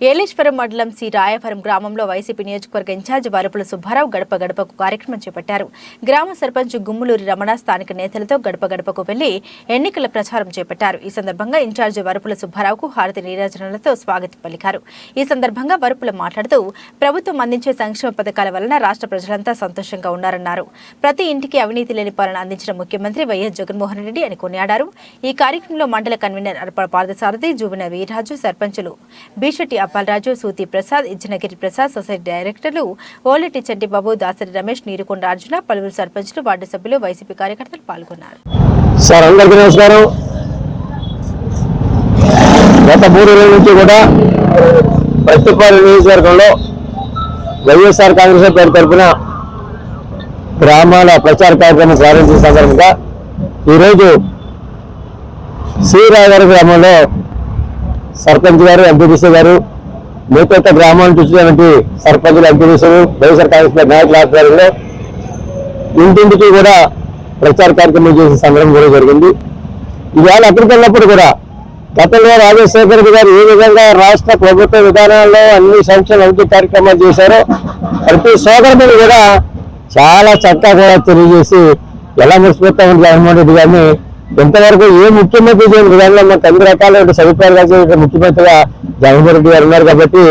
ఏలేశ్వరం మండలం సి రాయవరం గ్రామంలో వైసీపీ నియోజకవర్గ ఇన్ఛార్జ్ వరుపుల సుబ్బారావు గడప గడపకు కార్యక్రమం చేపట్టారు. గ్రామ సర్పంచ్ గుమ్ములూరి రమణ స్థానిక నేతలతో గడప గడపకు వెళ్లి ఎన్నికల ప్రచారం చేపట్టారు. ఈ సందర్భంగా ఇన్ఛార్జ్ వరుపుల సుబ్బారావుకు హారతి నీరాజనాలతో స్వాగతం పలికారు. ఈ సందర్భంగా వరుపుల మాట్లాడుతూ ప్రభుత్వం అందించే సంక్షేమ పథకాల వలన రాష్ట్ర ప్రజలంతా సంతోషంగా ఉన్నారన్నారు. ప్రతి ఇంటికి అవినీతి లేని పాలన అందించిన ముఖ్యమంత్రి వైఎస్ జగన్మోహన్ రెడ్డి అని కొనియాడారు. ఈ కార్యక్రమంలో మండల కన్వీనర్ అర్పణ పార్థసారథి, జువిన వీర్రాజు, సర్పంచులు బీషెట్టి అప్పలరాజు, సూతి ప్రసాద్, ఇజ్జనగిరి ప్రసాద్, సొసైటీ డైరెక్టర్లు ఓలెటి చెడ్డిబాబు, దాసరి రమేష్, నీరుకొండ అర్జున, పలువురు సర్పంచులు, వార్డు సభ్యులు, వైసీపీ కార్యకర్తలు పాల్గొన్నారు. సార్ అందరికీ నమస్కారం. గత 3 రోజుల నుంచి కూడా ప్రతిపాడు నియోజకవర్గంలో వైఎస్ఆర్ కాంగ్రెస్ పార్టీ తరఫున గ్రామాల ప్రచార కార్యక్రమం ప్రారంభించిన సందర్భంగా ఈరోజు శ్రీరాగారి గ్రామంలో సర్పంచ్ గారు, ఎంపీటీసీ గారు, మిగతా గ్రామాల నుంచి వచ్చినటువంటి సర్పంచులు, ఎంపీటీసీలు, వైఎస్ఆర్ కాంగ్రెస్ పార్టీ నాయకుల ఆధ్వర్యంలో ఇంటింటికి కూడా ప్రచార కార్యక్రమం చేసే సందర్భం కూడా జరిగింది. ఇవాళ అక్కడికి వెళ్ళినప్పుడు కూడా గతంలో రాజశేఖర రెడ్డి గారు ఏ విధంగా రాష్ట్ర ప్రభుత్వ విధానాల్లో అన్ని సంక్షేమ అభివృద్ధి కార్యక్రమాలు చేశారో ప్రతి సోదరుడు కూడా చాలా చక్కగా తెలియజేసి ఎలా మురిసిపోతామని జగన్మోహన్ రెడ్డి గారిని ఇంతవరకు ఏ ముఖ్యమంత్రి చేయని విధానంలో మాకు అన్ని రకాల సదుపాయాలు కలిసి ముఖ్యమంత్రిగా జగన్మోహన్ రెడ్డి గారు ఉన్నారు కాబట్టి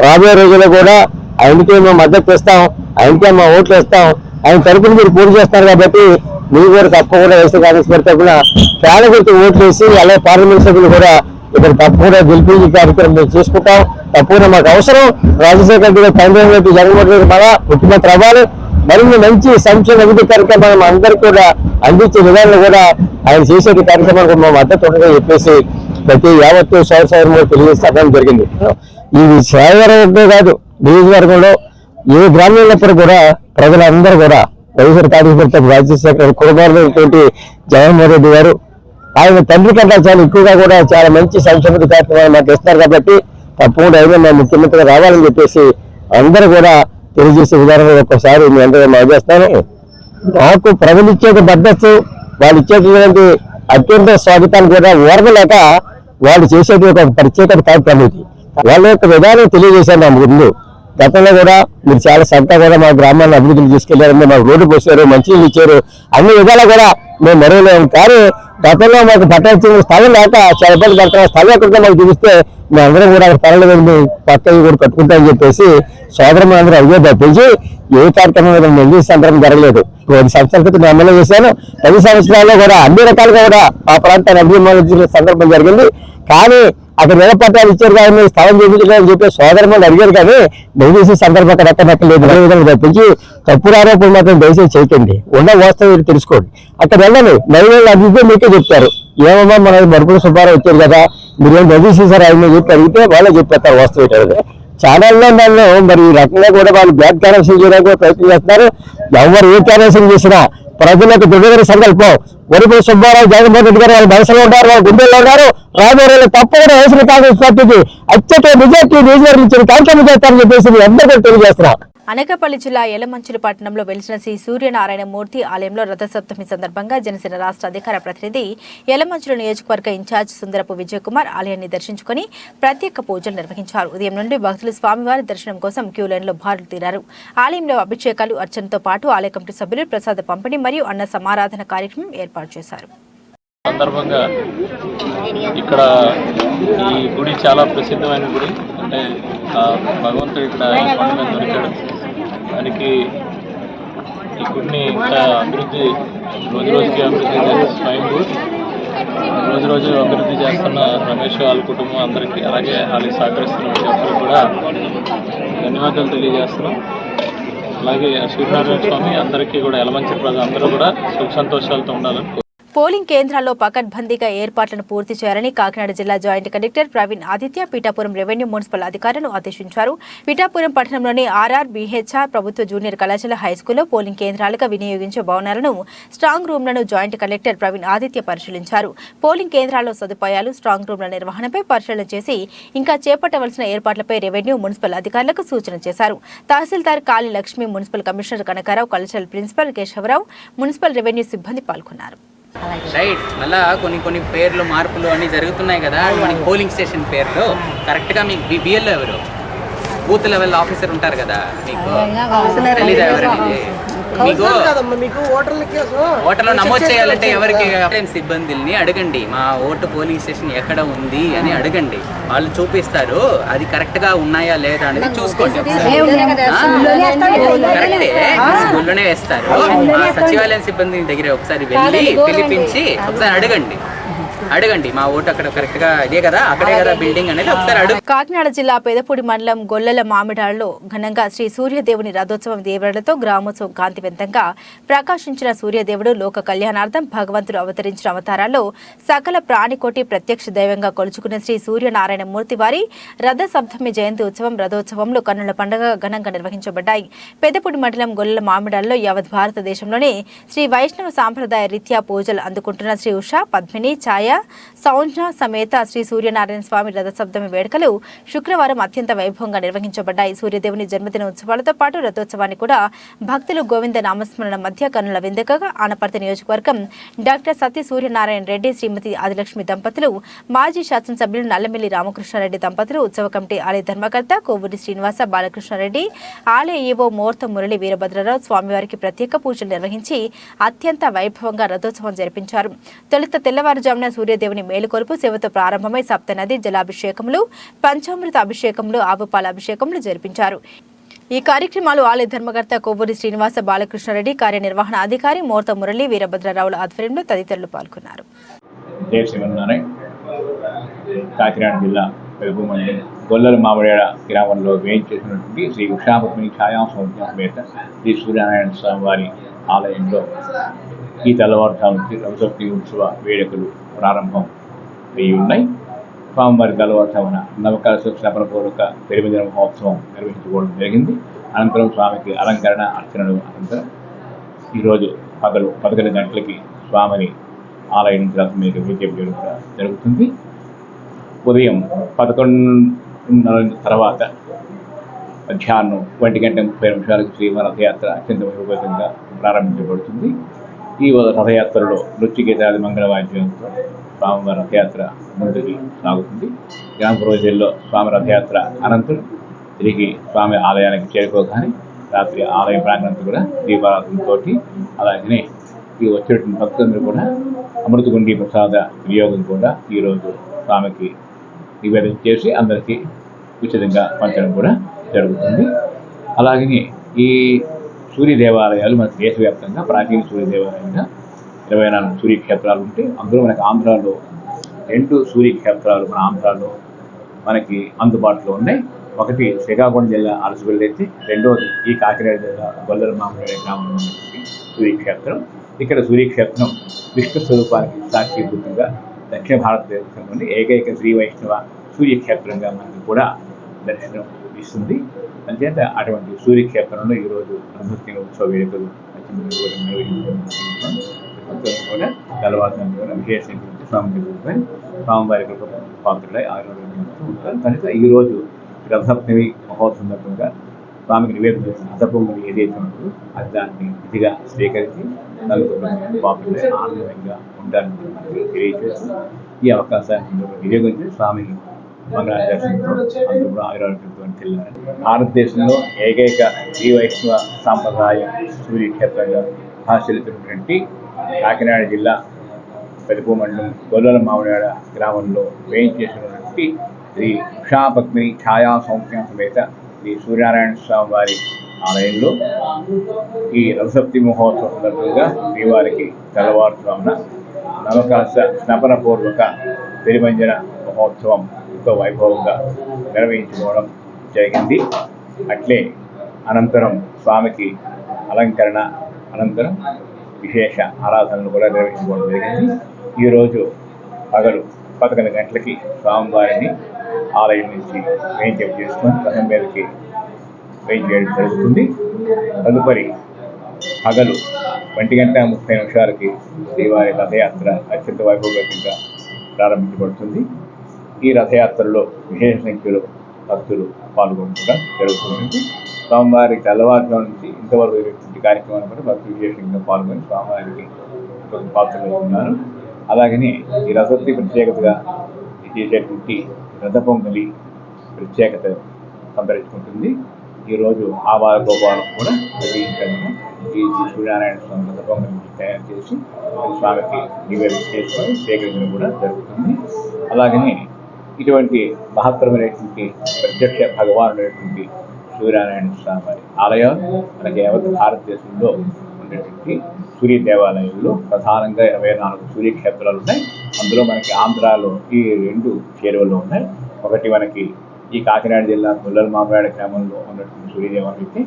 రాబోయే రోజుల్లో కూడా ఆయనకే మేము మద్దతు ఇస్తాం, ఆయనకే మా ఓట్లు ఇస్తాం, ఆయన తరపున మీరు పూర్తి చేస్తారు కాబట్టి మీరు కూడా తప్పకుండా వైఎస్ఆర్ కాంగ్రెస్ పార్టీ తరఫున పేద గుర్తు ఓట్లు వేసి అలాగే పార్లమెంట్ సభ్యులు కూడా ఇక్కడ తప్పకుండా గెలిపించే కార్యక్రమం మేము చేసుకుంటాం. తప్పకుండా మాకు అవసరం రాజశేఖర రెడ్డి గారు తండ్రి జగన్మోహన్ రెడ్డి మన ముఖ్యమంత్రి అవ్వాలి. మరిన్ని మంచి సంక్షేమ అభివృద్ధి కార్యక్రమాలు అందరికీ కూడా అందించే విధానంలో కూడా ఆయన చేసే కార్యక్రమాలకు మా మద్దతు ఉండగా చెప్పేసి ప్రతి యావత్తు సౌరసౌరంలో తెలియజేస్తామని జరిగింది. ఈ సేవరంటే కాదు, నియోజకవర్గంలో ఏ గ్రామంలో కూడా ప్రజలందరూ కూడా వైఎస్ఆర్ కాంగ్రెస్ పార్టీ రాజశేఖర కుటుంబాలతోటి జగన్మోహన్ రెడ్డి గారు ఆయన తండ్రి కంటే చాలా ఎక్కువగా కూడా చాలా మంచి సంక్షేమ కార్యక్రమాలు మాకు ఇస్తారు కాబట్టి తప్పకుండా అయినా మా ముఖ్యమంత్రిగా రావాలని చెప్పేసి అందరూ కూడా తెలియజేసే విధానంలో ఒక్కసారి మీ అందరూ మాట్లాస్తాను. నాకు ప్రజలు ఇచ్చే మద్దతు, వాళ్ళు ఇచ్చేటటువంటి అత్యంత స్వాగతాన్ని కూడా ఓర్వలేక వాళ్ళు చేసేది ఒక ప్రత్యేక కార్యక్రమం ఇది. వాళ్ళ యొక్క విధానం తెలియజేశాను నా ముందు. గతంలో కూడా మీరు చాలా చక్కగా కూడా మా గ్రామాన్ని అభివృద్ధిని తీసుకెళ్లారని, మాకు రోడ్డు పోసారు, మంచినీళ్ళు ఇచ్చారు, అన్ని విధాలు కూడా మేము మరవలేము. కానీ గతంలో మాకు పట్టాల్సిన స్థలం లేక చాలా ఇబ్బంది పడుతున్న స్థలం ఎక్కడితో మాకు చూపిస్తే మేము అందరం కూడా అక్కడ స్థలంలో వెళ్ళి పక్కకి కూడా కట్టుకుంటామని చెప్పేసి సోదరం అందరూ అడిగే తప్పించి ఏ కార్యక్రమం మీద నిర్దేశ సందర్భం జరగలేదు. 10 సంవత్సరాల క్రితం నేను అమలు చేశాను. 10 సంవత్సరాల్లో కూడా అన్ని రకాలుగా కూడా ఆ ప్రాంతాన్ని అభివృద్ధి సందర్భం జరిగింది. కానీ అక్కడ నెల పట్టాలు ఇచ్చారు కానీ స్థలం చూపించలేదని చెప్పి సోదరులు అడిగారు కానీ దయచేసి సందర్భం అక్కడ ఎక్కడెక్కలేదు. అదే విధంగా తప్పించి తప్పుడు ఆరోపణలు మాత్రం దయచేసి చేయకండి. ఉన్న వాస్తవం తెలుసుకోండి. అక్కడ వెళ్ళండి, నైవేళ్ళు అభివృద్ధి మీకే చెప్తారు. ఏమమ్మా మన మరుపుల సుబ్బారావు వచ్చారు కదా, మీరేం రజిస్టర్ ఆయన చెప్పి అడిగితే వాళ్ళే చెప్పేస్తారు వాస్తవం ఏంటంటే. ఛానల్లో నన్ను మరి ఈ రకంగా కూడా వాళ్ళు బ్యాక్ క్యాన్వసింగ్ చేయడానికి ప్రయత్నం చేస్తున్నారు. ఎవరు ఏ క్యాన్వసింగ్ చేసినా ప్రజలకు దిగని సంకల్పం వరుపుల సుబ్బారావు, జగన్మోహన్ రెడ్డి గారు వాళ్ళ మనసులో ఉన్నారు, వాళ్ళ గుండెల్లో ఉన్నారు. రాబోయే తప్పకుండా వైఎస్ఆర్ కాంగ్రెస్ పార్టీకి అత్యంత మెజార్టీ నియోజకవర్గం ఇచ్చిన కార్యక్రమం చేస్తారని చెప్పేసి అందరూ తెలియజేస్తున్నారు. అనకాపల్లి జిల్లా యలమంచిలి పట్టణంలో వెలిసిన శ్రీ సూర్యనారాయణ మూర్తి ఆలయంలో రథసప్తమి సందర్భంగా జనసేన రాష్ట్ర అధికార ప్రతినిధి యలమంచిలి నియోజకవర్గ ఇన్ఛార్జ్ సుందరపు విజయ్ కుమార్ ఆలయాన్ని దర్శించుకుని ప్రత్యేక పూజలు నిర్వహించారు. ఉదయం నుండి భక్తులు స్వామివారి దర్శనం కోసం క్యూ లైన్లో బారులు తీరారు. ఆలయంలో అభిషేకాలు, అర్చనతో పాటు ఆలయ కమిటీ సభ్యులు ప్రసాద పంపిణీ మరియు అన్న సమారాధన కార్యక్రమం ఏర్పాటు చేశారు. సందర్భంగా ఇక్కడ ఈ గుడి చాలా ప్రసిద్ధమైన గుడి. అంటే భగవంతుడు ఇక్కడ కొండ మీద దొరికాడు. దానికి ఈ గుడిని ఇంకా అభివృద్ధి రోజుకి అభివృద్ధి చేసే స్వయంభూ రోజు అభివృద్ధి చేస్తున్న రమేష్ వాళ్ళ కుటుంబం అందరికీ, అలాగే వాళ్ళకి సహకరిస్తున్న ప్రతి ఒక్కరికి కూడా ధన్యవాదాలు తెలియజేస్తున్నాం. అలాగే సూర్యనారాయణ స్వామి అందరికీ కూడా యలమంచిలి ప్రజలు అందరూ కూడా సుఖ సంతోషాలతో ఉండాలని. పోలింగ్ కేంద్రాల్లో పకడ్బందీగా ఏర్పాట్లను పూర్తి చేయాలని కాకినాడ జిల్లా joint collector Praveen Aditya Pithapuram revenue municipal అధికారులను ఆదేశించారు. పీఠాపురం పట్టణంలోని ఆర్ఆర్ బీహెచ్ఆర్ ప్రభుత్వ జూనియర్ కళాశాల హైస్కూల్లో పోలింగ్ కేంద్రాలుగా వినియోగించే భవనాలను, స్ట్రాంగ్ రూమ్లను జాయింట్ కలెక్టర్ ప్రవీణ్ ఆదిత్య పరిశీలించారు. పోలింగ్ కేంద్రాల్లో సదుపాయాలు, స్ట్రాంగ్ రూమ్ల నిర్వహణపై పరిశీలన చేసి ఇంకా చేపట్టవలసిన ఏర్పాట్లపై రెవెన్యూ మున్సిపల్ అధికారులకు సూచన చేశారు. తహసీల్దార్ కాళీ లక్ష్మి, మున్సిపల్ కమిషనర్ కనకారావు, కళాశాల ప్రిన్సిపల్ కేశవరావు, మున్సిపల్ రెవెన్యూ సిబ్బంది పాల్గొన్నారు. రైట్, మళ్ళీ కొన్ని పేర్లు మార్పులు అన్నీ జరుగుతున్నాయి కదా. మనకి పోలింగ్ స్టేషన్ పేర్లు కరెక్ట్గా మీకు బిఎల్ఓ ఎవరు, బూత్ లెవెల్ ఆఫీసర్ ఉంటారు కదా, మీకు తెలీదా ఎవరనేది? మీకు ఓటర్లో నమోదు చేయాలంటే ఎవరికి సిబ్బందిని అడగండి, మా ఓటు పోలింగ్ స్టేషన్ ఎక్కడ ఉంది అని అడగండి. వాళ్ళు చూపిస్తారు, అది కరెక్ట్గా ఉన్నాయా లేదా అనేది చూసుకోండి. కరెక్టే, స్కూల్లోనే వేస్తారు. సచివాలయం సిబ్బంది దగ్గర ఒకసారి వెళ్ళి పిలిపించి ఒకసారి అడగండి. అడగండి మా ఓటు అక్కడ కరెక్ట్గా ఇదే కదా, అక్కడే కదా బిల్డింగ్ అనేది, ఒకసారి అడుగు. కాకినాడ జిల్లా పెదపూడి మండలం గొల్లల మామిడాడలో ఘనంగా శ్రీ సూర్యదేవుని రథోత్సవం దేవరలతో గ్రామోత్సవం కాంతివంతంగా ప్రకాశించిన సూర్యదేవుడు లోక కళ్యాణార్థం భగవంతుడు అవతరించిన అవతారాల్లో సకల ప్రాణికోటి ప్రత్యక్ష దైవంగా కొలుచుకున్న శ్రీ సూర్యనారాయణ మూర్తి వారి రథ సప్తమి జయంతి ఉత్సవం రథోత్సవంలో కన్నుల పండుగ ఘనంగా నిర్వహించబడ్డాయి. పెదపూడి మండలం గొల్లల మామిడాడలో యావత్ భారతదేశంలోనే శ్రీ వైష్ణవ సాంప్రదాయ రీత్యా పూజలు అందుకుంటున్న శ్రీ ఉషా పద్మిని ఛాయ సౌంజ్ఞ సమేత శ్రీ సూర్యనారాయణ స్వామి రథసప్తమి వేడుకలు శుక్రవారం అత్యంత వైభవంగా నిర్వహించబడ్డాయి. సూర్యదేవుని జన్మదిన ఉత్సవాలతో పాటు రథోత్సవాన్ని కూడా భక్తులు గోవింద నామస్మరణ మధ్య కన్నుల విందుగా ఆనపర్తి నియోజకవర్గం డాక్టర్ సత్య సూర్యనారాయణ రెడ్డి శ్రీమతి ఆదిలక్ష్మి దంపతులు, మాజీ శాసనసభ్యులు నల్లమిల్లి రామకృష్ణారెడ్డి దంపతులు, ఉత్సవ కమిటీ ఆలయ ధర్మకర్త కోవూరి శ్రీనివాస బాలకృష్ణారెడ్డి, ఆలయ ఈవో మోర్త మురళి వీరభద్రరావు స్వామివారికి ప్రత్యేక పూజలు నిర్వహించి అత్యంత వైభవంగా రథోత్సవం జరిపించారు. తొలుత తెల్లవారుజామున సూర్యదేవుని మేలుకొలుపు సేవతో ప్రారంభమై సప్తనది జలాభిషేకములు, పంచామృత అభిషేకములు, ఆవుపాల అభిషేకములు జరిపించారు. ఈ కార్యక్రమాలు ఆలయ ధర్మకర్త కొవ్వూరి శ్రీనివాస బాలకృష్ణారెడ్డి, కార్యనిర్వహణ అధికారి మోర్త మురళి వీరభద్రరావుల ఆధ్వర్యంలో తదితరులు పాల్గొన్నారు. కాకినాడ జిల్లా పెదపూడి మండలం గొల్లల మామిడాడ గ్రామంలో వేయించేసినటువంటి శ్రీ ఉషాపత్ని ఛాయా సంజ్ఞ సమేత శ్రీ సూర్యనారాయణ స్వామి వారి ఆలయంలో ఈ తెల్లవారుజాము నుంచి రథసప్తమి ఉత్సవ వేడుకలు ప్రారంభం అయి ఉన్నాయి. స్వామివారి తెల్లవారుజామున నవకలశ స్థాపనపూర్వక పెరిమిదిన మహోత్సవం నిర్వహించుకోవడం జరిగింది. అనంతరం స్వామికి అలంకరణ అర్చనలు అనంతరం ఈరోజు పగలు 11 గంటలకి స్వామిని ఆలయం నుంచి రథం మీద విజయం కూడా జరుగుతుంది. ఉదయం 11:30 తర్వాత మధ్యాహ్నం 1:30 శ్రీవారి రథయాత్ర అత్యంత వైభవంగా ప్రారంభించబడుతుంది. ఈ రథయాత్రలో నృత్య గీతాది మంగళవాద్యంతో స్వామివారి రథయాత్ర ముందుకు సాగుతుంది. గ్రామ పురోహితుల్లో స్వామి రథయాత్ర అనంతరం తిరిగి స్వామి ఆలయానికి చేరుకోగానే రాత్రి ఆలయ ప్రాంగణంతో కూడా దీపారాధనతో అలాగనే ఈ వచ్చేటువంటి భక్తులందరూ కూడా అమృతగుండి ప్రసాద వినియోగం కూడా ఈరోజు స్వామికి నివేదన చేసి అందరికీ ఉచితంగా పంచడం కూడా జరుగుతుంది. అలాగనే ఈ సూర్య దేవాలయాలు మనకు దేశవ్యాప్తంగా ప్రాచీన సూర్య దేవాలయంగా 24 సూర్యక్షేత్రాలు ఉంటే అందులో మనకి ఆంధ్రాలో 2 సూర్యక్షేత్రాలు మన ఆంధ్రాలో మనకి అందుబాటులో ఉన్నాయి. ఒకటి శ్రీకాకుళం జిల్లా అరసవల్లి అయితే, రెండవది ఈ కాకినాడ జిల్లా గొల్లల మామిడాడ గ్రామంలో ఉన్నటువంటి సూర్యక్షేత్రం. ఇక్కడ సూర్యక్షేత్రం విష్ణు స్వరూపానికి సాక్షిభూతంగా దక్షిణ భారతదేశంలోని ఏకైక శ్రీ వైష్ణవ సూర్యక్షేత్రంగా మనకి కూడా దర్శనం ఇస్తుంది. అంచేత అటువంటి సూర్యక్షేత్రంలో ఈరోజు రథోత్సవ ఉత్సవ వేడుకలు నిర్వహించడం కూడా తెల్లవారుజామున కూడా విశేషంగా స్వామివారి పాత్రలై ఆరోగ్యంతో ఉంటారు. కనుక ఈరోజు రథసప్తమి మహోత్సవం సందర్భంగా స్వామికి నివేదన చేసిన రథపొంగలి ఏదైతే ఉంటుందో అది దాన్ని విధిగా స్వీకరించి నలుగురు పాత్రలై ఆనందంగా ఉండాలని తెలియజేస్తూ ఈ అవకాశాన్ని వినియోగించి స్వామిని మంగళాచరణతో అందరూ కూడా ఆయురారోగ్యంతో వెళ్ళారు. భారతదేశంలో ఏకైక శ్రీ వైష్ణవ సాంప్రదాయ సూర్యక్షేత్రంగా భాషలుతున్నటువంటి కాకినాడ జిల్లా పెదపూడి మండలం గొల్లల మామిడాడ గ్రామంలో వేయించేసినటువంటి శ్రీ ఉషాపత్ని ఛాయా సౌఖ్య సమేత శ్రీ సూర్యనారాయణ స్వామి వారి ఆలయంలో ఈ రథసప్తమి మహోత్సవం సందర్భంగా శ్రీవారికి తెల్లవారుజామున నవకలశ స్నపన పూర్వక తిరుమంజన మహోత్సవం ఎంతో వైభవంగా నిర్వహించుకోవడం జరిగింది. అట్లే అనంతరం స్వామికి అలంకరణ అనంతరం విశేష ఆరాధనలు కూడా నిర్వహించుకోవడం జరిగింది. ఈరోజు పగలు 11 గంటలకి స్వామివారిని ఆలయం నుంచి వేయించేపు చేసుకొని రథం మీదకి వేయించేయడం జరుగుతుంది. తదుపరి పగలు 1:30 శ్రీవారి రథయాత్ర అత్యంత వైభవంగా ప్రారంభించబడుతుంది. ఈ రథయాత్రలో విశేష సంఖ్యలో భక్తులు పాల్గొనడం జరుగుతుంది. స్వామివారి తెల్లవారుజాము నుంచి ఇంతవరకు కార్యక్రమాలు కూడా భక్తులు విశేషంగా పాల్గొని స్వామివారికి పాత్రలు ఉన్నారు. అలాగనే ఈ రథోత్సవ ప్రత్యేకతగా చేసేటువంటి రథ పొంగలి ప్రత్యేకత సంతరించుకుంటుంది. ఈరోజు ఆవాల గోపాలం కూడా నిర్వహించడం ఈ సూర్యనారాయణ స్వామి రథ పొంగలి తయారు చేసి స్వామికి నివేదన చేసుకొని స్వీకరించడం కూడా జరుగుతుంది. అలాగనే ఇటువంటి మహత్తరమైనటువంటి ప్రత్యక్ష భగవానుడైనటువంటి సూర్యనారాయణ స్వామి వారి ఆలయాలు మనకి యావత్ భారతదేశంలో ఉండేటువంటి సూర్య దేవాలయాల్లో ప్రధానంగా 24 సూర్యక్షేత్రాలు ఉన్నాయి. అందులో మనకి ఆంధ్రాలో ఈ 2 చేరువలో ఉన్నాయి. ఒకటి మనకి ఈ కాకినాడ జిల్లా గొల్లల మామిడాడ గ్రామంలో ఉన్నటువంటి సూర్య దేవాలయం అయితే,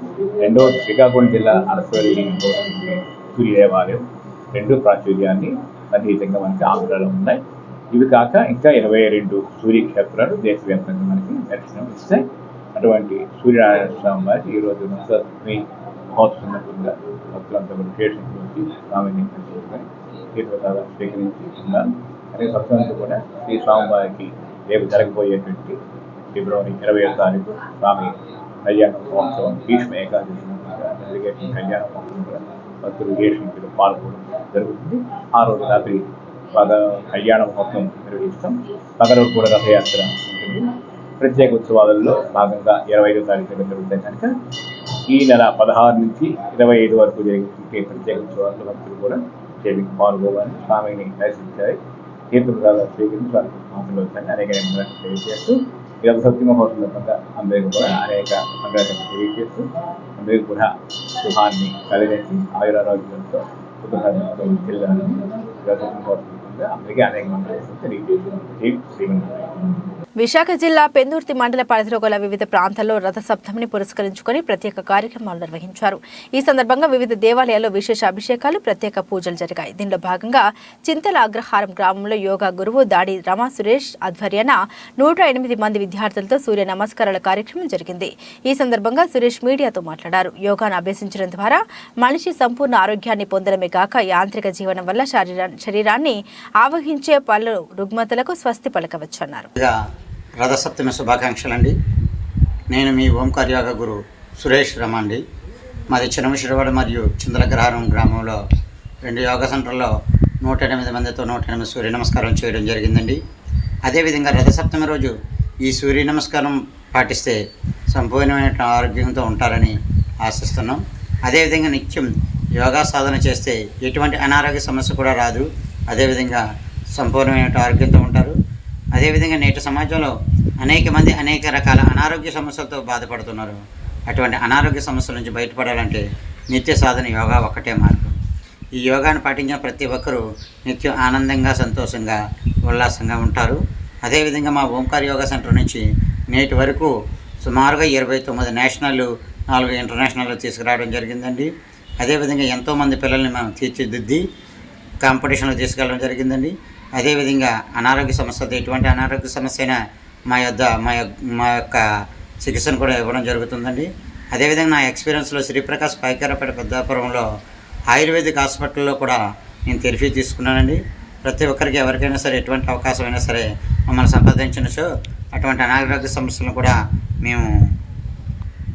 రెండవది శ్రీకాకుళం జిల్లా అరసవల్లిలో సూర్య దేవాలయం. 2 ప్రాచుర్యాన్ని అతీతంగా మనకి ఆంధ్రాలో ఉన్నాయి. ఇవి కాక ఇంకా 22 సూర్యక్షేత్రాలు దేశవ్యాప్తంగా మనకి దర్శనం ఇస్తాయి. అటువంటి సూర్యనారాయణ స్వామి వారి ఈరోజు నవరాత్రి మహోత్సవం సందర్భంగా భక్తులంతా విశేషంలోకి స్వామిని దర్శించుకొని తీర్థప్రసాదాలు స్వీకరించి ఉన్నారు. అదే భక్తులంతా కూడా శ్రీ స్వామివారికి రేపు జరగబోయేటువంటి ఫిబ్రవరి 20వ తారీఖు స్వామి కళ్యాణ మహోత్సవం భీష్మ ఏకాదశి జరిగే కళ్యాణ మహోత్సవం కూడా భక్తులు విశేషంలో పాల్గొనడం జరుగుతుంది. ఆ రోజు రాత్రి కళ్యాణ మహోత్సవం నిర్వహిస్తాం. పగలు కూడా రథయాత్ర ఉంటుంది. ప్రత్యేక ఉత్సవాలలో భాగంగా 25వ తారీఖు జరుగుతాయి కనుక ఈ నెల 16 నుంచి 25 వరకు జరిగే ప్రత్యేక ఉత్సవాల్లో భక్తులు కూడా చేతికి పాల్గొని స్వామిని దర్శించాలి. తీర్థప్రసాదాలు స్వీకరించి వారికి మాటలు అనేక తెలియజేస్తూ ఈ భక్తి మహోత్సవం సందర్భంగా అందరికీ కూడా అనేక సంగ్రహాలను తెలియజేస్తూ అందరికీ కూడా శుభాన్ని కలిగించి ఆయురారోగ్యంతో సుఖంతో జిల్లాని అందరికీ అనేక మంత్రాలు తెలియజేస్తూ విశాఖ జిల్లా పెందుర్తి మండల పరిధిలో గల వివిధ ప్రాంతాల్లో రథసప్తమిని పురస్కరించుకొని ప్రత్యేక కార్యక్రమాలు నిర్వహించారు. ఈ సందర్భంగా వివిధ దేవాలయాల్లో విశేష అభిషేకాలు, ప్రత్యేక పూజలు జరిగాయి. దీనిలో భాగంగా చింతల అగ్రహారం గ్రామంలో యోగా గురువు దాడి రమా సురేష్ ఆధ్వర్యాన 108 మంది విద్యార్థులతో సూర్య నమస్కారాల కార్యక్రమం జరిగింది. ఈ సందర్భంగా సురేష్ మీడియాతో మాట్లాడారు. యోగాను అభ్యసించడం ద్వారా మనిషి సంపూర్ణ ఆరోగ్యాన్ని పొందడమే కాక యాంత్రిక జీవనం వల్ల శరీరాన్ని ఆవహించే పలు రుగ్మతలకు స్వస్తి పలకవచ్చన్నారు. రథసప్తమి శుభాకాంక్షలండి. నేను మీ ఓంకార్ యోగ గురు సురేష్ రమ అండి. మాది చినమశిరవాడ మరియు చింతలగ్రహారం గ్రామంలో 2 యోగా సెంటర్లో 108 మందితో 108 సూర్య నమస్కారం చేయడం జరిగిందండి. అదేవిధంగా రథసప్తమి రోజు ఈ సూర్య నమస్కారం పాటిస్తే సంపూర్ణమైన ఆరోగ్యంతో ఉంటారని ఆశిస్తున్నాం. అదేవిధంగా నిత్యం యోగా సాధన చేస్తే ఎటువంటి అనారోగ్య సమస్య కూడా రాదు. అదేవిధంగా సంపూర్ణమైన ఆరోగ్యంతో ఉంటారు. అదేవిధంగా నేటి సమాజంలో అనేక మంది అనేక రకాల అనారోగ్య సమస్యలతో బాధపడుతున్నారు. అటువంటి అనారోగ్య సమస్యల నుంచి బయటపడాలంటే నిత్య సాధన యోగా ఒక్కటే మార్గం. ఈ యోగాను పాటించిన ప్రతి ఒక్కరూ నిత్యం ఆనందంగా, సంతోషంగా, ఉల్లాసంగా ఉంటారు. అదేవిధంగా మా ఓంకార్ యోగా సెంటర్ నుంచి నేటి వరకు సుమారుగా 29 నేషనల్, 4 ఇంటర్నేషనల్ తీసుకురావడం జరిగిందండి. అదేవిధంగా ఎంతోమంది పిల్లల్ని మేము తీర్చిదిద్ది కాంపిటీషన్లో తీసుకెళ్ళడం జరిగిందండి. అదేవిధంగా అనారోగ్య సమస్యతో ఎటువంటి అనారోగ్య సమస్య అయినా మా యొక్క చికిత్సను కూడా ఇవ్వడం జరుగుతుందండి. అదేవిధంగా నా ఎక్స్పీరియన్స్లో శ్రీప్రకాష్ పైకారపేట పెద్దాపురంలో ఆయుర్వేదిక్ హాస్పిటల్లో కూడా నేను థెరపీ తీసుకున్నానండి. ప్రతి ఒక్కరికి ఎవరికైనా సరే ఎటువంటి అవకాశం అయినా సరే మమ్మల్ని సంప్రదించవచ్చు. అటువంటి అనారోగ్య సమస్యలను కూడా మేము